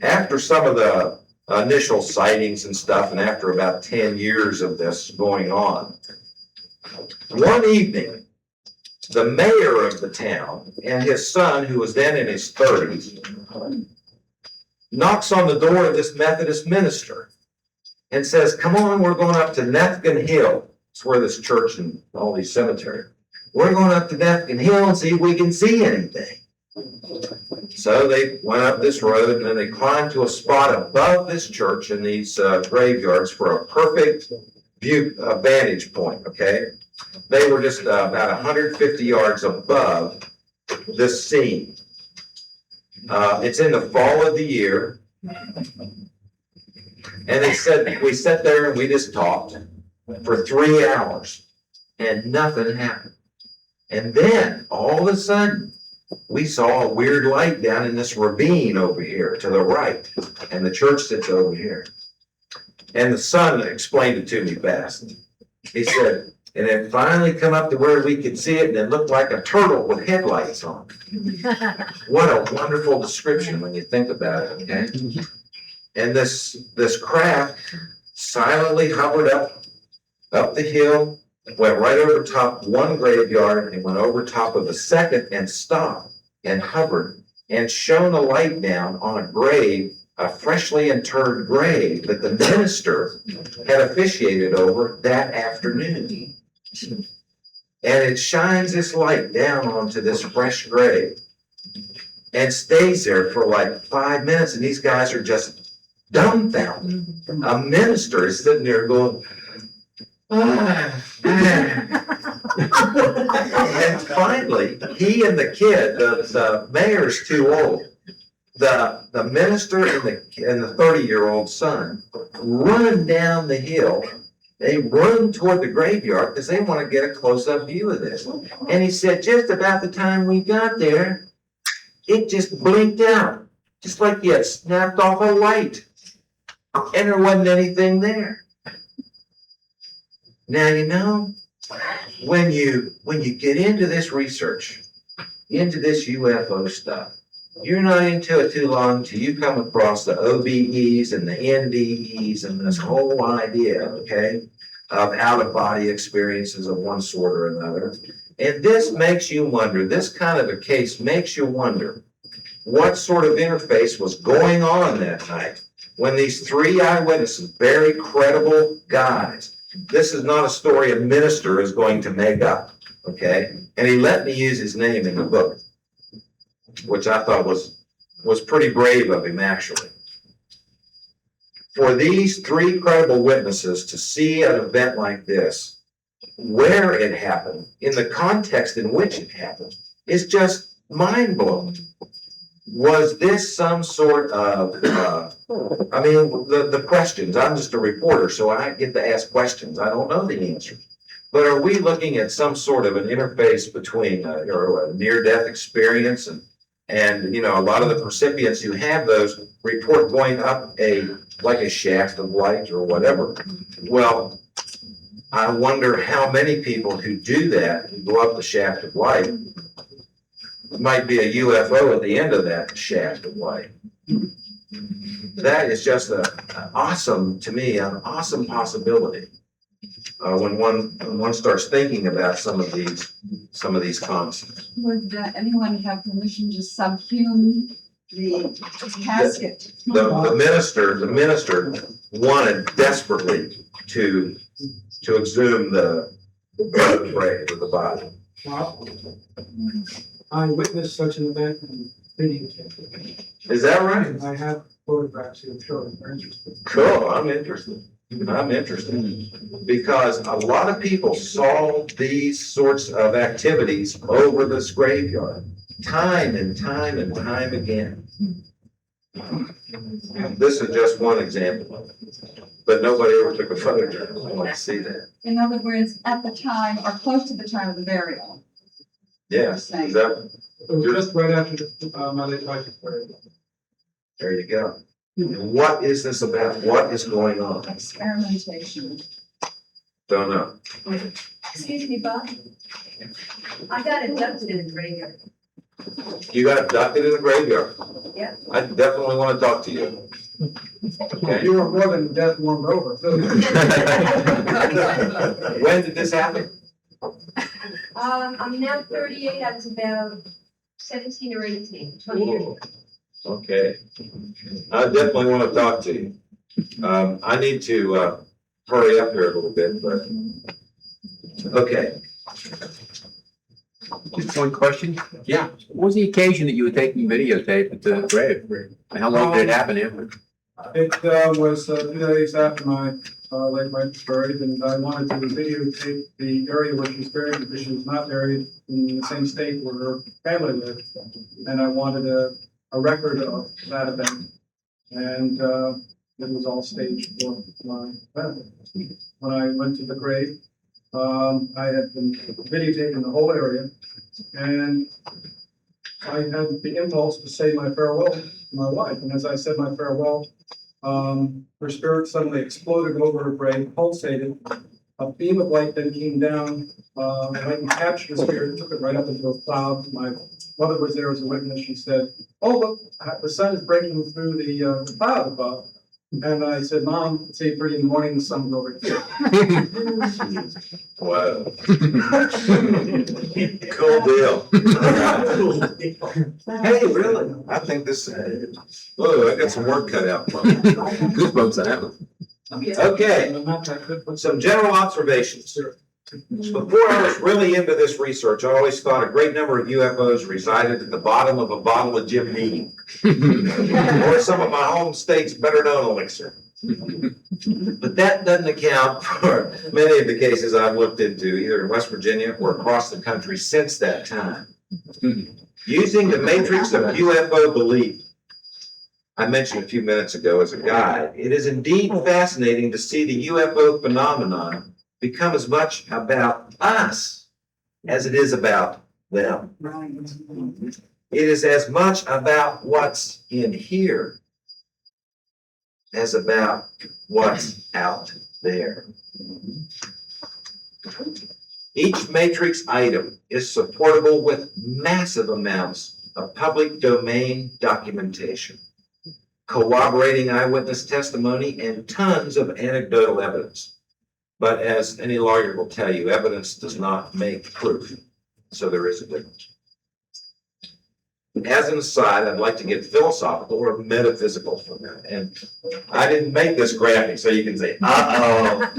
After some of the initial sightings and stuff, and after about 10 years of this going on, one evening, the mayor of the town and his son, who was then in his 30s, knocks on the door of this Methodist minister and says, come on, we're going up to Nethkin Hill. It's where this church and all these cemeteries. We're going up to Nethkin Hill and see if we can see anything. So they went up this road and then they climbed to a spot above this church and these graveyards for a perfect view, vantage point, okay? They were just about 150 yards above this scene. It's in the fall of the year. And they said, we sat there and we just talked for 3 hours and nothing happened. And then all of a sudden, we saw a weird light down in this ravine over here to the right. And the church sits over here. And the son explained it to me best. He said, And it finally come up to where we could see it, and it looked like a turtle with headlights on. What a wonderful description when you think about it, okay? And this craft silently hovered up the hill, went right over top one graveyard, and went over top of the second and stopped and hovered and shone a light down on a grave, a freshly interred grave that the minister had officiated over that afternoon. And it shines this light down onto this fresh grave and stays there for like 5 minutes, and these guys are just dumbfounded. A minister is sitting there going, and finally, he and the kid, the mayor's too old. The minister and the 30-year-old son run down the hill. They run toward the graveyard because they want to get a close-up view of this. And he said, just about the time we got there, it just blinked out, just like you had snapped off a light. And there wasn't anything there. Now, you know, when you get into this research, into this UFO stuff, you're not into it too long till you come across the OBEs and the NDEs and this whole idea, okay, of out-of-body experiences of one sort or another. And this makes you wonder, this kind of a case makes you wonder what sort of interface was going on that night when these 3 eyewitnesses, very credible guys, this is not a story a minister is going to make up, okay? And he let me use his name in the book, which I thought was pretty brave of him, actually. For these 3 credible witnesses to see an event like this, where it happened, in the context in which it happened, is just mind-blowing. Was this some sort of, I mean, the questions, I'm just a reporter, so I get to ask questions. I don't know the answers. But are we looking at some sort of an interface between a near-death experience and you know, a lot of the recipients who have those report going up like a shaft of light or whatever. Well, I wonder how many people who do that, who go up the shaft of light, might be a UFO at the end of that shaft of light. That is just an awesome possibility. When one starts thinking about some of these concepts. Would anyone have permission to subhume the casket? The minister wanted desperately to exhume the grave or the body. I witnessed such an event and videotaped it. Is that right? I have photographs here showing. Very interesting. Cool, I'm interested. Because a lot of people saw these sorts of activities over this graveyard time and time and time again. This is just one example of it, but nobody ever took a photograph. I want to see that. In other words, at the time or close to the time of the burial. Yes, is that, It was just right after my late wife was buried. there you go. And what is this about? What is going on? Experimentation. Don't know. Excuse me, Bob. I got abducted in the graveyard. You got abducted in the graveyard? Yeah. I definitely want to talk to you. Okay. You were more than death warmed over. When did this happen? I'm now 38. I was about 17 or 18, 20 years ago. Okay. I definitely want to talk to you. I need to hurry up here a little bit, but, okay. Just one question. Yeah. What was the occasion that you were taking videotape at the grave? And how long did it happen after? It was 2 days after my late wife was buried, and I wanted to videotape the area where she was buried because she was not buried in the same state where her family lived. And I wanted a record of that event. And it was all staged for my benefit. When I went to the grave, I had been videotaping the whole area, and I had the impulse to say my farewell to my wife. And as I said my farewell, her spirit suddenly exploded over her brain, pulsated, a beam of light then came down, right and captured the sphere, took it right up into a cloud. My mother was there as a witness. She said, "Oh, look, the sun is breaking through the cloud above." And I said, "Mom, it's 8:30 in the morning, the sun's over here." Wow. Cool deal. Hey, really? I think this, whoa, I got some work cut out for me. Goosebumps on that one. Okay, some general observations. Before I was really into this research, I always thought a great number of UFOs resided at the bottom of a bottle of Jim Beam, or some of my home state's better known elixir. But that doesn't account for many of the cases I've looked into, either in West Virginia or across the country since that time. Using the matrix of UFO belief, I mentioned a few minutes ago as a guide, it is indeed fascinating to see the UFO phenomenon become as much about us as it is about them. It is as much about what's in here as about what's out there. Each matrix item is supportable with massive amounts of public domain documentation, corroborating eyewitness testimony, and tons of anecdotal evidence. But as any lawyer will tell you, evidence does not make proof. So there is a difference. As an aside, I'd like to get philosophical or metaphysical for that. And I didn't make this graphic so you can say, uh-oh,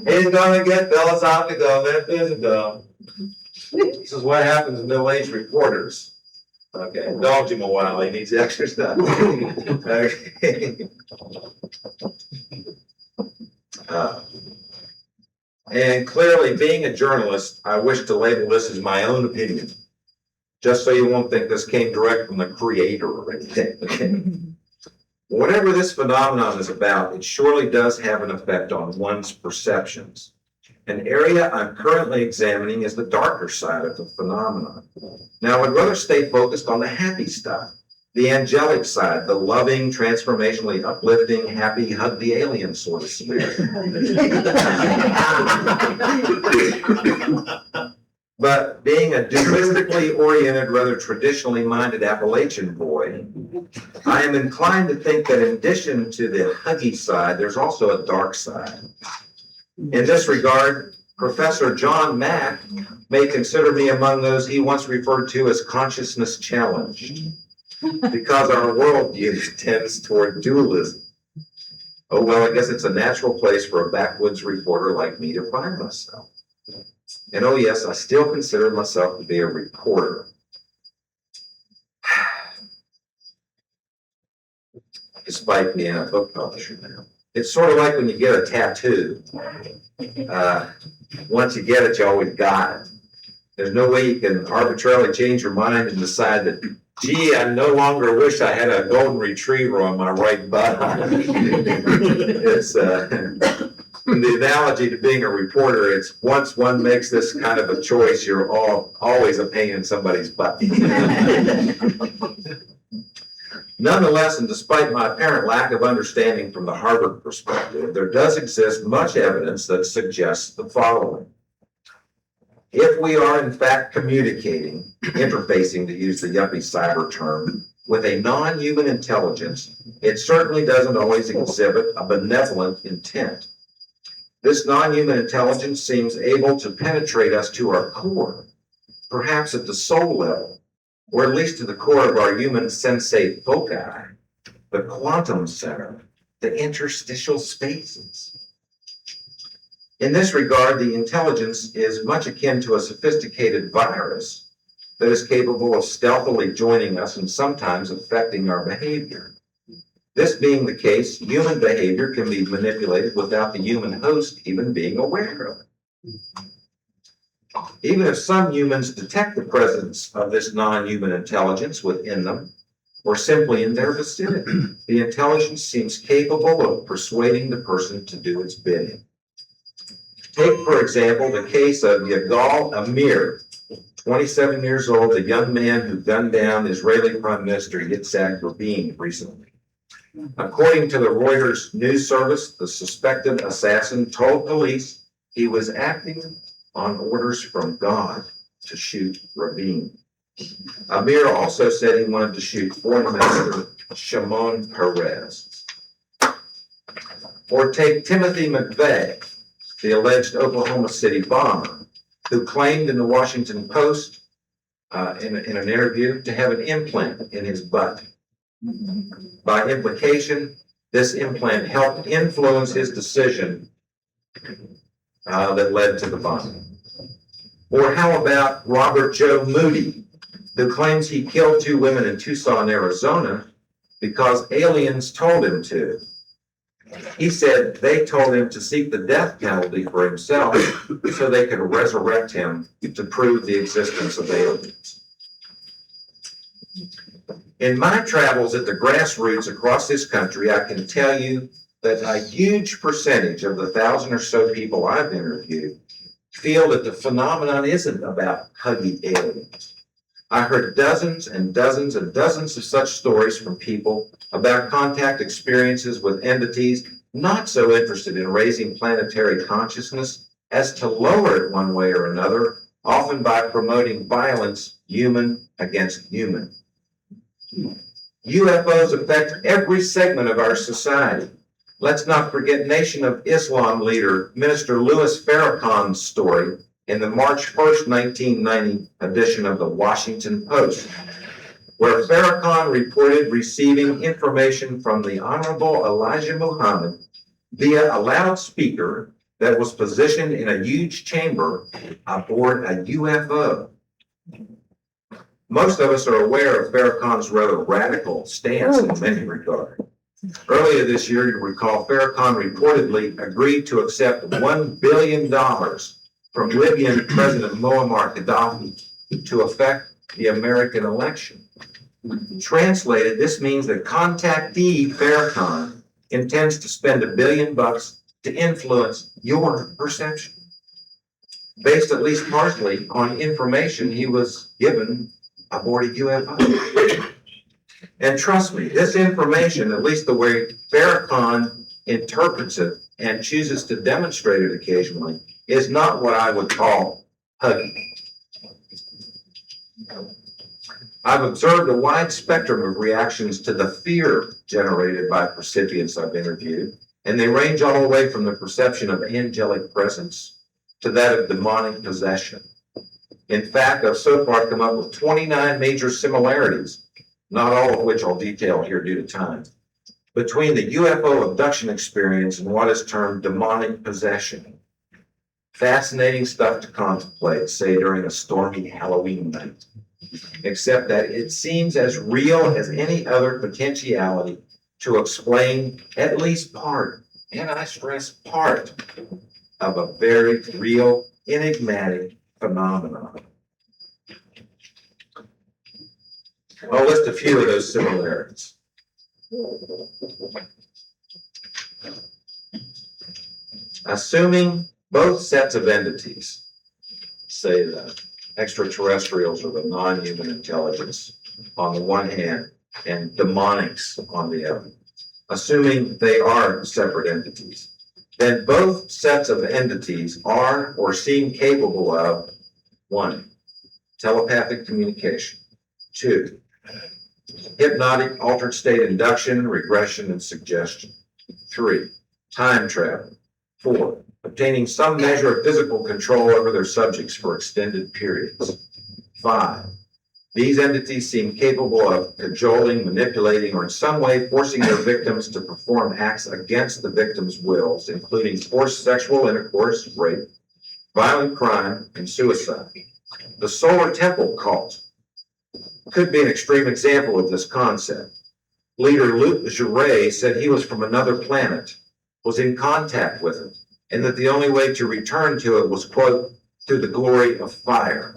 he's gonna get philosophical, metaphysical. This is what happens to middle-aged reporters. Okay, indulge him a while, he needs exercise. Okay. And clearly, being a journalist, I wish to label this as my own opinion, just so you won't think this came direct from the creator or anything. Okay? Whatever this phenomenon is about, it surely does have an effect on one's perceptions. An area I'm currently examining is the darker side of the phenomenon. Now, I'd rather stay focused on the happy stuff, the angelic side, the loving, transformationally uplifting, happy, hug the alien sort of spirit. But being a dualistically oriented, rather traditionally minded Appalachian boy, I am inclined to think that in addition to the huggy side, there's also a dark side. In this regard, Professor John Mack may consider me among those he once referred to as consciousness challenged, because our worldview tends toward dualism. Oh, well, I guess it's a natural place for a backwoods reporter like me to find myself. And oh, yes, I still consider myself to be a reporter. Despite being a book publisher now. It's sort of like when you get a tattoo. Once you get it, you always got it. There's no way you can arbitrarily change your mind and decide that, gee, I no longer wish I had a golden retriever on my right butt. It's the analogy to being a reporter. It's once one makes this kind of a choice, you're always a pain in somebody's butt. Nonetheless, and despite my apparent lack of understanding from the Harvard perspective, there does exist much evidence that suggests the following. If we are in fact communicating, interfacing, to use the yuppie cyber term, with a non-human intelligence, it certainly doesn't always exhibit a benevolent intent. This non-human intelligence seems able to penetrate us to our core, perhaps at the soul level, or at least to the core of our human sensate foci, the quantum center, the interstitial spaces. In this regard, the intelligence is much akin to a sophisticated virus that is capable of stealthily joining us and sometimes affecting our behavior. This being the case, human behavior can be manipulated without the human host even being aware of it. Even if some humans detect the presence of this non-human intelligence within them, or simply in their vicinity, the intelligence seems capable of persuading the person to do its bidding. Take, for example, the case of Yigal Amir, 27 years old, a young man who gunned down Israeli Prime Minister Yitzhak Rabin recently. According to the Reuters news service, the suspected assassin told police He was acting on orders from God to shoot Rabin. Amir also said he wanted to shoot Foreign Minister Shimon Peres. Or take Timothy McVeigh, the alleged Oklahoma City bomber, who claimed in the Washington Post in an interview to have an implant in his butt. By implication, this implant helped influence his decision that led to the bombing. Or how about Robert Joe Moody, who claims he killed 2 women in Tucson, Arizona, because aliens told him to. He said they told him to seek the death penalty for himself so they could resurrect him to prove the existence of aliens. In my travels at the grassroots across this country, I can tell you that a huge percentage of the 1,000 or so people I've interviewed feel that the phenomenon isn't about huggy aliens. I heard dozens and dozens and dozens of such stories from people about contact experiences with entities not so interested in raising planetary consciousness as to lower it one way or another, often by promoting violence, human against human. UFOs affect every segment of our society. Let's not forget Nation of Islam leader Minister Louis Farrakhan's story in the March 1st, 1990 edition of the Washington Post, where Farrakhan reported receiving information from the Honorable Elijah Muhammad via a loudspeaker that was positioned in a huge chamber aboard a UFO. Most of us are aware of Farrakhan's rather radical stance in many regards. Earlier this year, you recall, Farrakhan reportedly agreed to accept $1 billion from Libyan President Muammar Gaddafi to affect the American election. Translated, this means that contactee Farrakhan intends to spend $1 billion to influence your perception, based at least partially on information he was given aboard a UFO. And trust me, this information, at least the way Farrakhan interprets it and chooses to demonstrate it occasionally, is not what I would call huggy. I've observed a wide spectrum of reactions to the fear generated by recipients I've interviewed, and they range all the way from the perception of angelic presence to that of demonic possession. In fact, I've so far come up with 29 major similarities, not all of which I'll detail here due to time, between the UFO abduction experience and what is termed demonic possession. Fascinating stuff to contemplate, say during a stormy Halloween night, except that it seems as real as any other potentiality to explain at least part, and I stress part, of a very real, enigmatic phenomenon. I'll list a few of those similarities. Assuming both sets of entities, say the extraterrestrials or the non-human intelligence on the one hand, and demonics on the other, assuming they are separate entities, then both sets of entities are or seem capable of: 1, telepathic communication; 2, hypnotic altered state induction, regression, and suggestion; 3, time travel; 4, obtaining some measure of physical control over their subjects for extended periods; 5, these entities seem capable of cajoling, manipulating, or in some way forcing their victims to perform acts against the victim's wills, including forced sexual intercourse, rape, violent crime, and suicide. The Solar Temple cult could be an extreme example of this concept. Leader Luc Jouret said he was from another planet, was in contact with it, and that the only way to return to it was, quote, through the glory of fire,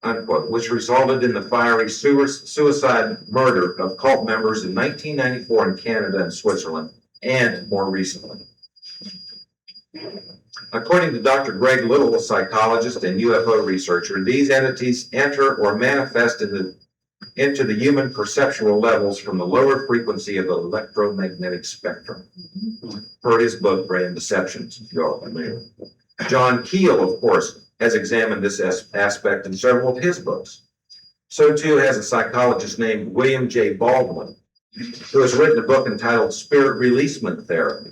unquote, which resulted in the fiery suicide murder of cult members in 1994 in Canada and Switzerland, and more recently. According to Dr. Greg Little, a psychologist and UFO researcher, these entities enter or manifest into the human perceptual levels from the lower frequency of the electromagnetic spectrum. Per his book, Brain Deceptions, if you're all familiar. John Keel, of course, has examined this aspect in several of his books. So too has a psychologist named William J. Baldwin, who has written a book entitled Spirit Releasement Therapy.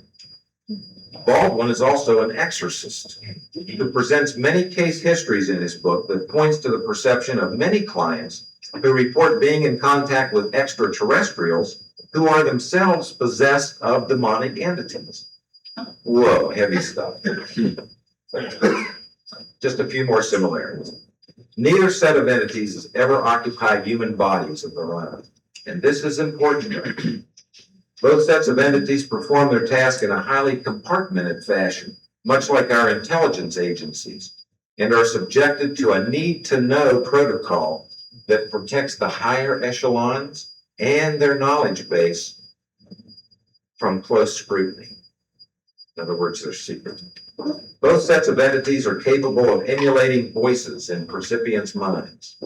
Baldwin is also an exorcist who presents many case histories in his book that points to the perception of many clients who report being in contact with extraterrestrials who are themselves possessed of demonic entities. Whoa, heavy stuff. Just a few more similarities. Neither set of entities has ever occupied human bodies of their own, and this is important. Both sets of entities perform their task in a highly compartmented fashion, much like our intelligence agencies, and are subjected to a need-to-know protocol that protects the higher echelons and their knowledge base from close scrutiny. In other words, they're secret. Both sets of entities are capable of emulating voices in percipients' minds.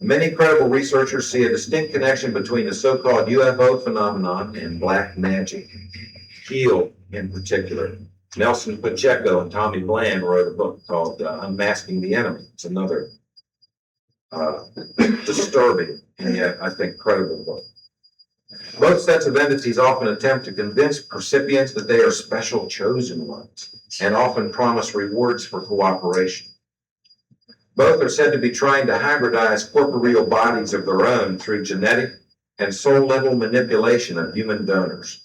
Many credible researchers see a distinct connection between the so-called UFO phenomenon and black magic. Keel, in particular. Nelson Pacheco and Tommy Bland wrote a book called Unmasking the Enemy. It's another disturbing and yet, I think, credible book. Both sets of entities often attempt to convince percipients that they are special chosen ones and often promise rewards for cooperation. Both are said to be trying to hybridize corporeal bodies of their own through genetic and soul-level manipulation of human donors.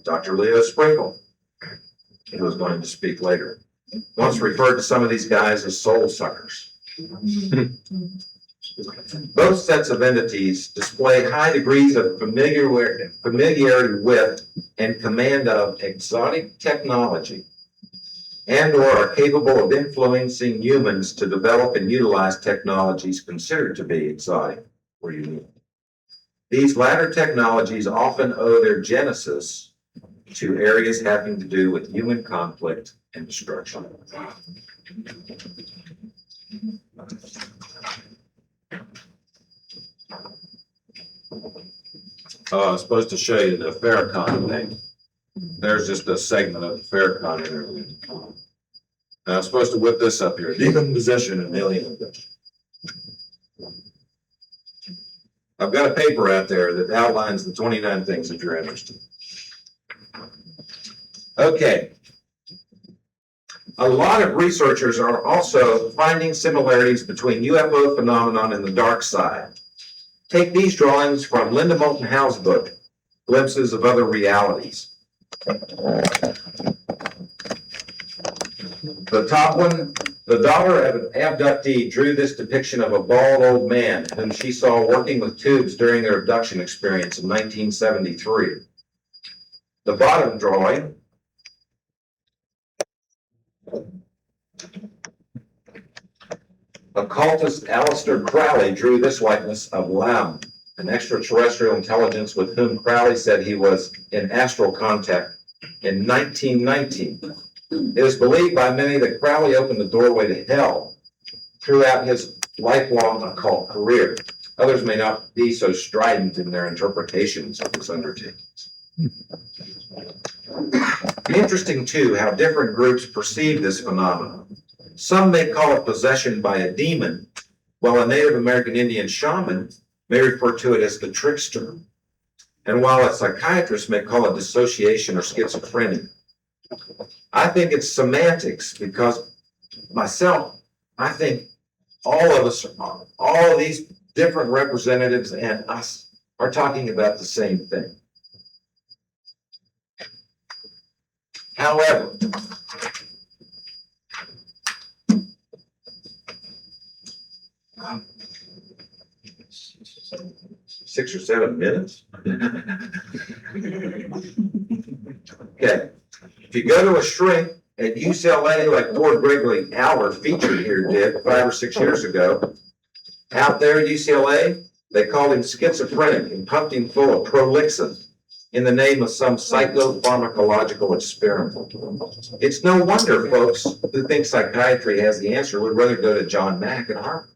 Dr. Leo Sprinkle, who is going to speak later, once referred to some of these guys as soul suckers. Both sets of entities display high degrees of familiarity with and command of exotic technology, and or are capable of influencing humans to develop and utilize technologies considered to be exotic or unique. These latter technologies often owe their genesis to areas having to do with human conflict and destruction. I'm supposed to show you the Farrakhan thing. There's just a segment of the Farrakhan interview. Now I'm supposed to whip this up here. Demon possession and alien abduction. I've got a paper out there that outlines the 29 things if you're interested. Okay. A lot of researchers are also finding similarities between UFO phenomenon and the dark side. Take these drawings from Linda Moulton Howe's book, Glimpses of Other Realities. The top one, the daughter of an abductee drew this depiction of a bald old man whom she saw working with tubes during their abduction experience in 1973. The bottom drawing occultist Aleister Crowley drew this likeness of Lam, an extraterrestrial intelligence with whom Crowley said he was in astral contact in 1919. It is believed by many that Crowley opened the doorway to hell throughout his lifelong occult career. Others may not be so strident in their interpretations of his undertakings. Interesting, too, how different groups perceive this phenomenon. Some may call it possession by a demon, while a Native American Indian shaman may refer to it as the trickster, and while a psychiatrist may call it dissociation or schizophrenia. I think it's semantics because myself, I think all of us, all of these different representatives and us are talking about the same thing. However, six or 7 minutes. Okay. If you go to a shrink at UCLA, like Lord Gregory Albert featured here did 5 or 6 years ago, out there at UCLA, they called him schizophrenic and pumped him full of Prolixin in the name of some psychopharmacological experiment. It's no wonder folks who think psychiatry has the answer would rather go to John Mack at Harvard.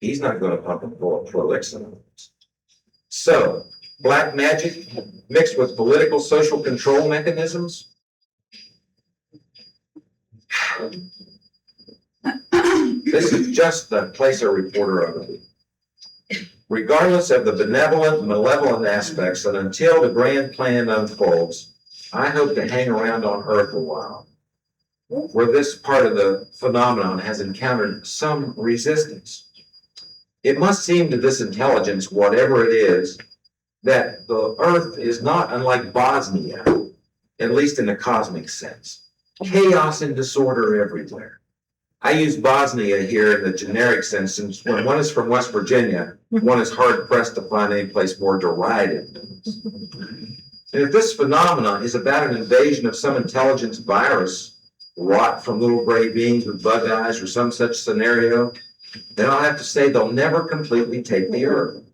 He's not going to pump him full of Prolixin. So, black magic mixed with political social control mechanisms. This is just the placer reporter of the week. Regardless of the benevolent and malevolent aspects, and until the grand plan unfolds, I hope to hang around on Earth a while, where this part of the phenomenon has encountered some resistance. It must seem to this intelligence, whatever it is, that the Earth is not unlike Bosnia, at least in a cosmic sense. Chaos and disorder everywhere. I use Bosnia here in the generic sense, since when one is from West Virginia, one is hard pressed to find any place more derided. And if this phenomenon is about an invasion of some intelligence virus, wrought from little gray beings with bug eyes or some such scenario, then I'll have to say they'll never completely take the Earth.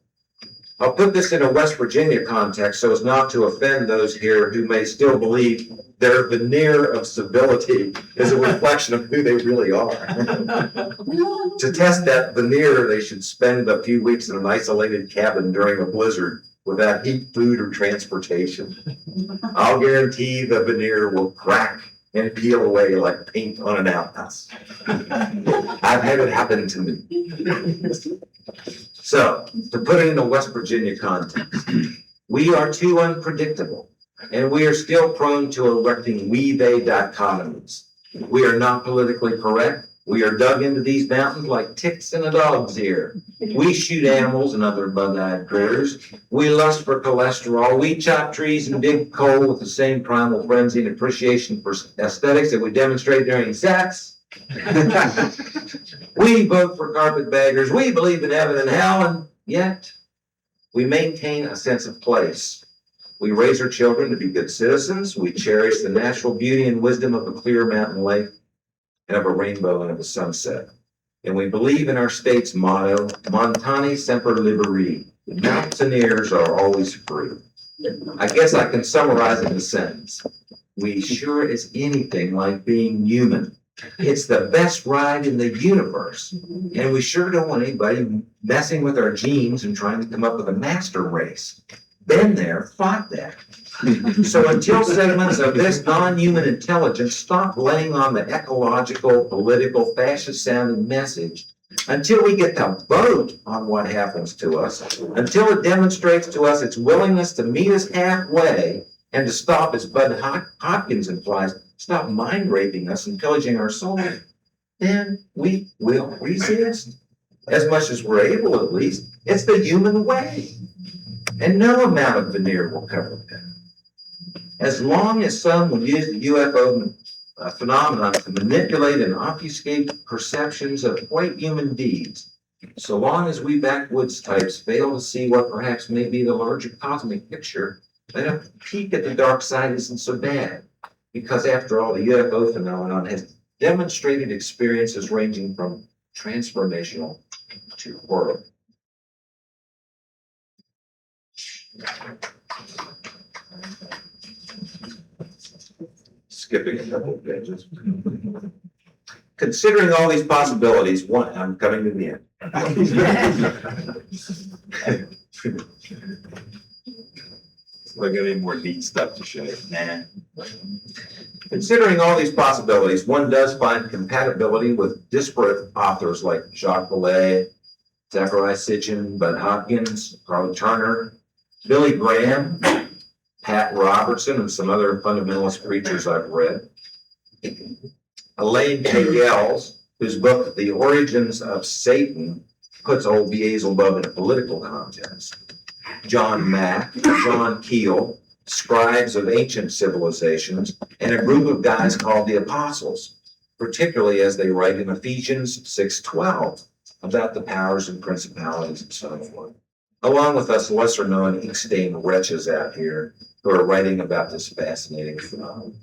I'll put this in a West Virginia context so as not to offend those here who may still believe their veneer of civility is a reflection of who they really are. To test that veneer, they should spend a few weeks in an isolated cabin during a blizzard without heat, food, or transportation. I'll guarantee the veneer will crack and peel away like paint on an outhouse. I've had it happen to me. So, to put it in a West Virginia context, we are too unpredictable, and we are still prone to erecting we-they dichotomies. We are not politically correct. We are dug into these mountains like ticks in a dog's ear. We shoot animals and other bug-eyed critters. We lust for cholesterol. We chop trees and dig coal with the same primal frenzy and appreciation for aesthetics that we demonstrate during sex. We vote for carpetbaggers. We believe in heaven and hell, and yet we maintain a sense of place. We raise our children to be good citizens. We cherish the natural beauty and wisdom of a clear mountain lake and of a rainbow and of a sunset. And we believe in our state's motto, Montani semper liberi. Mountaineers are always free. I guess I can summarize it in a sentence. We sure is anything like being human. It's the best ride in the universe. And we sure don't want anybody messing with our genes and trying to come up with a master race. Been there, fought that. So until segments of this non-human intelligence stop laying on the ecological, political, fascist-sounding message, until we get to vote on what happens to us, until it demonstrates to us its willingness to meet us halfway and to stop, as Bud Hopkins implies, stop mind raping us and pillaging our souls, then we will resist. As much as we're able, at least. It's the human way. And no amount of veneer will cover that. As long as some will use the UFO phenomenon to manipulate and obfuscate perceptions of white human deeds, so long as we backwoods types fail to see what perhaps may be the larger cosmic picture, then a peek at the dark side isn't so bad. Because after all, the UFO phenomenon has demonstrated experiences ranging from transformational to horror. Skipping a couple of pages. Considering all these possibilities, I'm coming to the end. Look at any more neat stuff to show you. Nah. Considering all these possibilities, one does find compatibility with disparate authors like Jacques Vallée, Zachariah Sitchin, Bud Hopkins, Carl Turner, Billy Graham, Pat Robertson, and some other fundamentalist preachers I've read. Elaine K. Gels, whose book, The Origins of Satan, puts old Beelzebub in a political context. John Mack, John Keel, scribes of ancient civilizations, and a group of guys called the Apostles, particularly as they write in Ephesians 6:12 about the powers and principalities and so forth, along with us lesser-known ink-stained wretches out here who are writing about this fascinating phenomenon.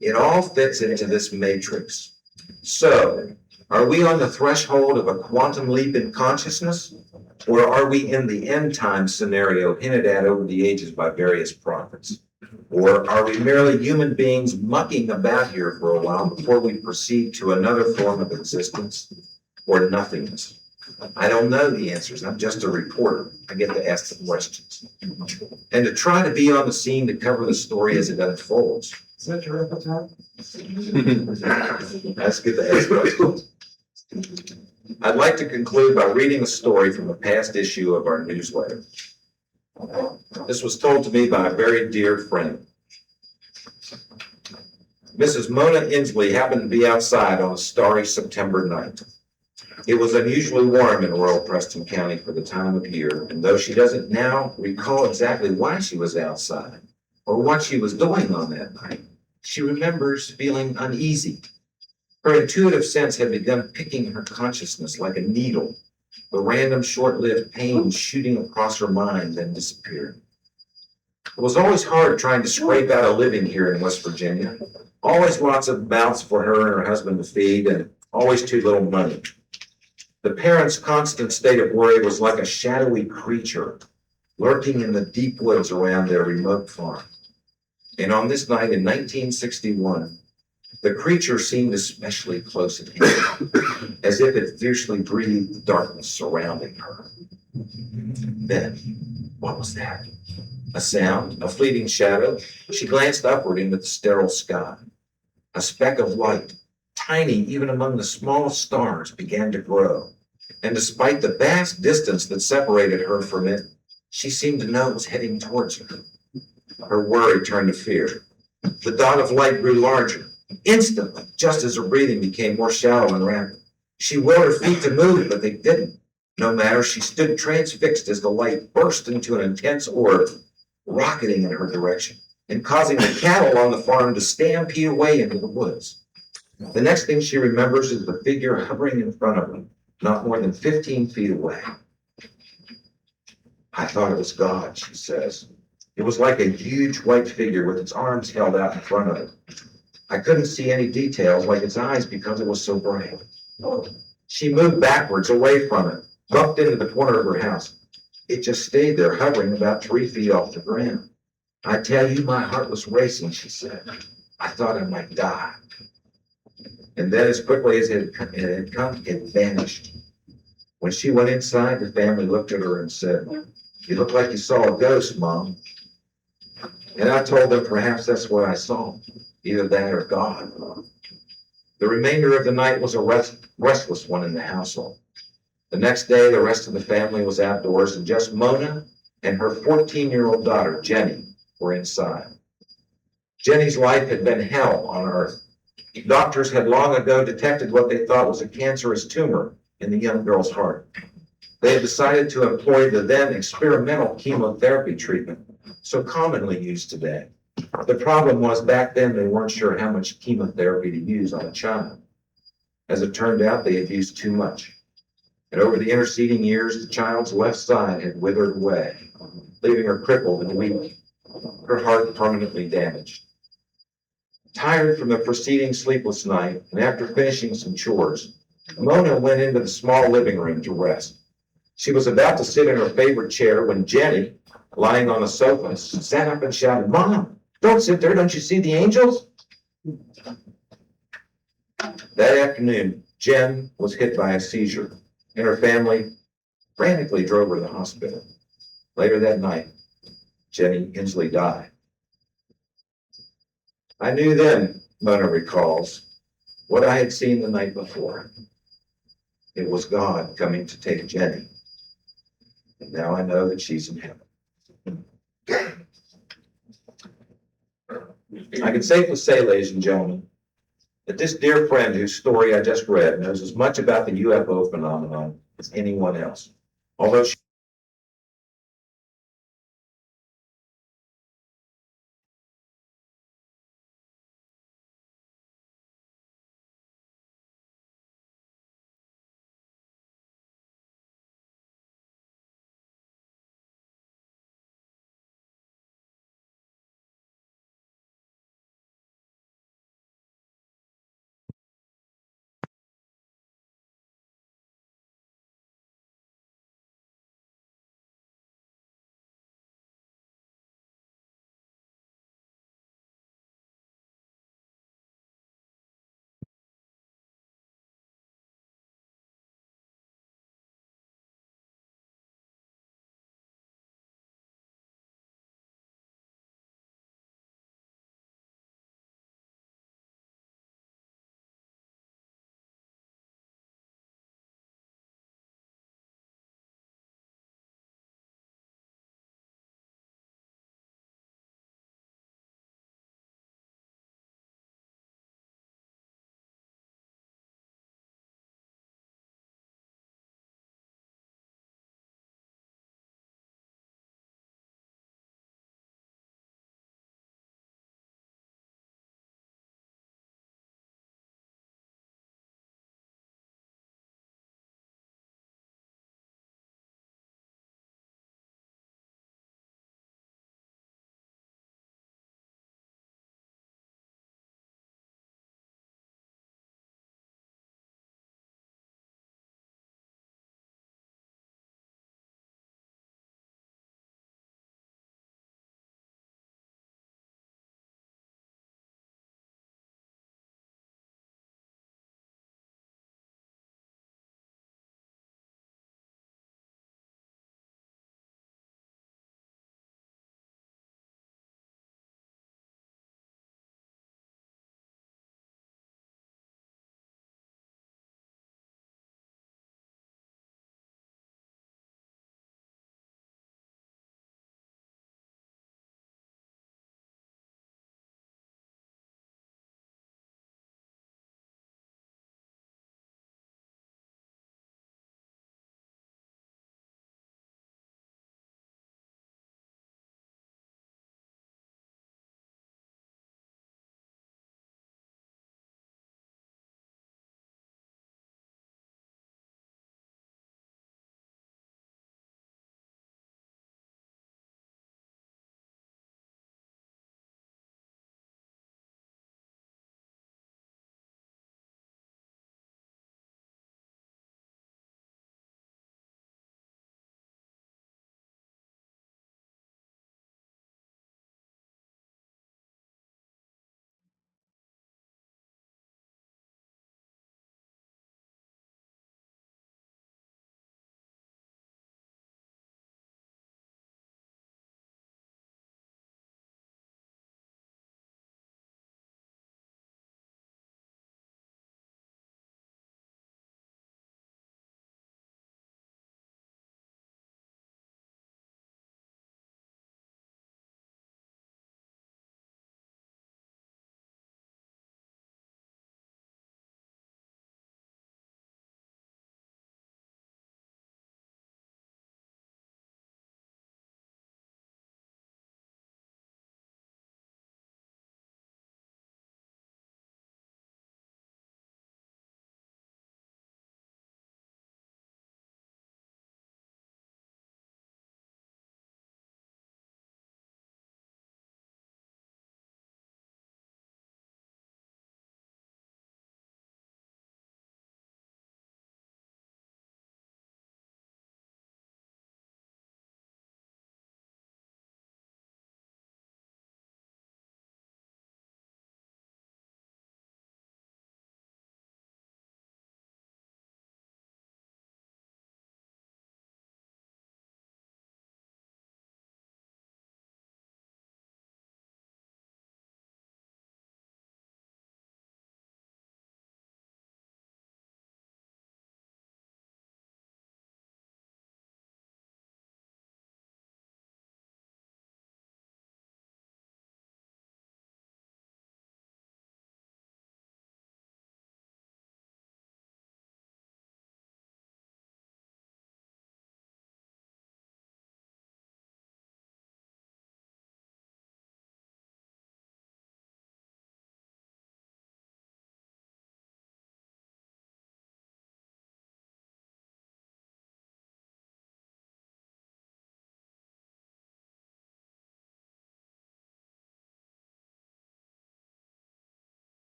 It all fits into this matrix. So, are we on the threshold of a quantum leap in consciousness? Or are we in the end time scenario hinted at over the ages by various prophets? Or are we merely human beings mucking about here for a while before we proceed to another form of existence or nothingness? I don't know the answers. I'm just a reporter. I get to ask the questions. And to try to be on the scene to cover the story as it unfolds. Is that your appetite? That's good to ask. I'd like to conclude by reading a story from a past issue of our newsletter. This was told to me by a very dear friend. Mrs. Mona Inslee happened to be outside on a starry September night. It was unusually warm in rural Preston County for the time of year, and though she doesn't now recall exactly why she was outside or what she was doing on that night, she remembers feeling uneasy. Her intuitive sense had begun picking her consciousness like a needle, the random short-lived pain shooting across her mind, then disappearing. It was always hard trying to scrape out a living here in West Virginia. Always lots of mouths for her and her husband to feed, and always too little money. The parents' constant state of worry was like a shadowy creature lurking in the deep woods around their remote farm. And on this night in 1961, the creature seemed especially close at hand, as if it fiercely breathed the darkness surrounding her. Then, what was that? A sound, a fleeting shadow. She glanced upward into the sterile sky. A speck of light, tiny even among the smallest stars, began to grow. And despite the vast distance that separated her from it, she seemed to know it was heading towards her. Her worry turned to fear. The dot of light grew larger. Instantly, just as her breathing became more shallow and rapid. She willed her feet to move, but they didn't. No matter, she stood transfixed as the light burst into an intense orb, rocketing in her direction and causing the cattle on the farm to stampede away into the woods. The next thing she remembers is the figure hovering in front of her, not more than 15 feet away. I thought it was God, she says. It was like a huge white figure with its arms held out in front of it. I couldn't see any details like its eyes because it was so bright. She moved backwards away from it, bumped into the corner of her house. It just stayed there, hovering about 3 feet off the ground. I tell you, my heart was racing, she said. I thought I might die. And then as quickly as it had come, it vanished. When she went inside, the family looked at her and said, "You look like you saw a ghost, Mom." And I told them perhaps that's what I saw, either that or God. The remainder of the night was a restless one in the household. The next day, the rest of the family was outdoors, and just Mona and her 14-year-old daughter, Jenny, were inside. Jenny's life had been hell on earth. Doctors had long ago detected what they thought was a cancerous tumor in the young girl's heart. They had decided to employ the then experimental chemotherapy treatment, so commonly used today. The problem was back then they weren't sure how much chemotherapy to use on a child. As it turned out, they had used too much. And over the interceding years, the child's left side had withered away, leaving her crippled and weak, her heart permanently damaged. Tired from the preceding sleepless night, and after finishing some chores, Mona went into the small living room to rest. She was about to sit in her favorite chair when Jenny, lying on the sofa, sat up and shouted, "Mom, don't sit there. Don't you see the angels?" That afternoon, Jen was hit by a seizure, and her family frantically drove her to the hospital. Later that night, Jenny Inslee died. I knew then, Mona recalls, what I had seen the night before. It was God coming to take Jenny. And now I know that she's in heaven. I can safely say, ladies and gentlemen, that this dear friend whose story I just read knows as much about the UFO phenomenon as anyone else. Although she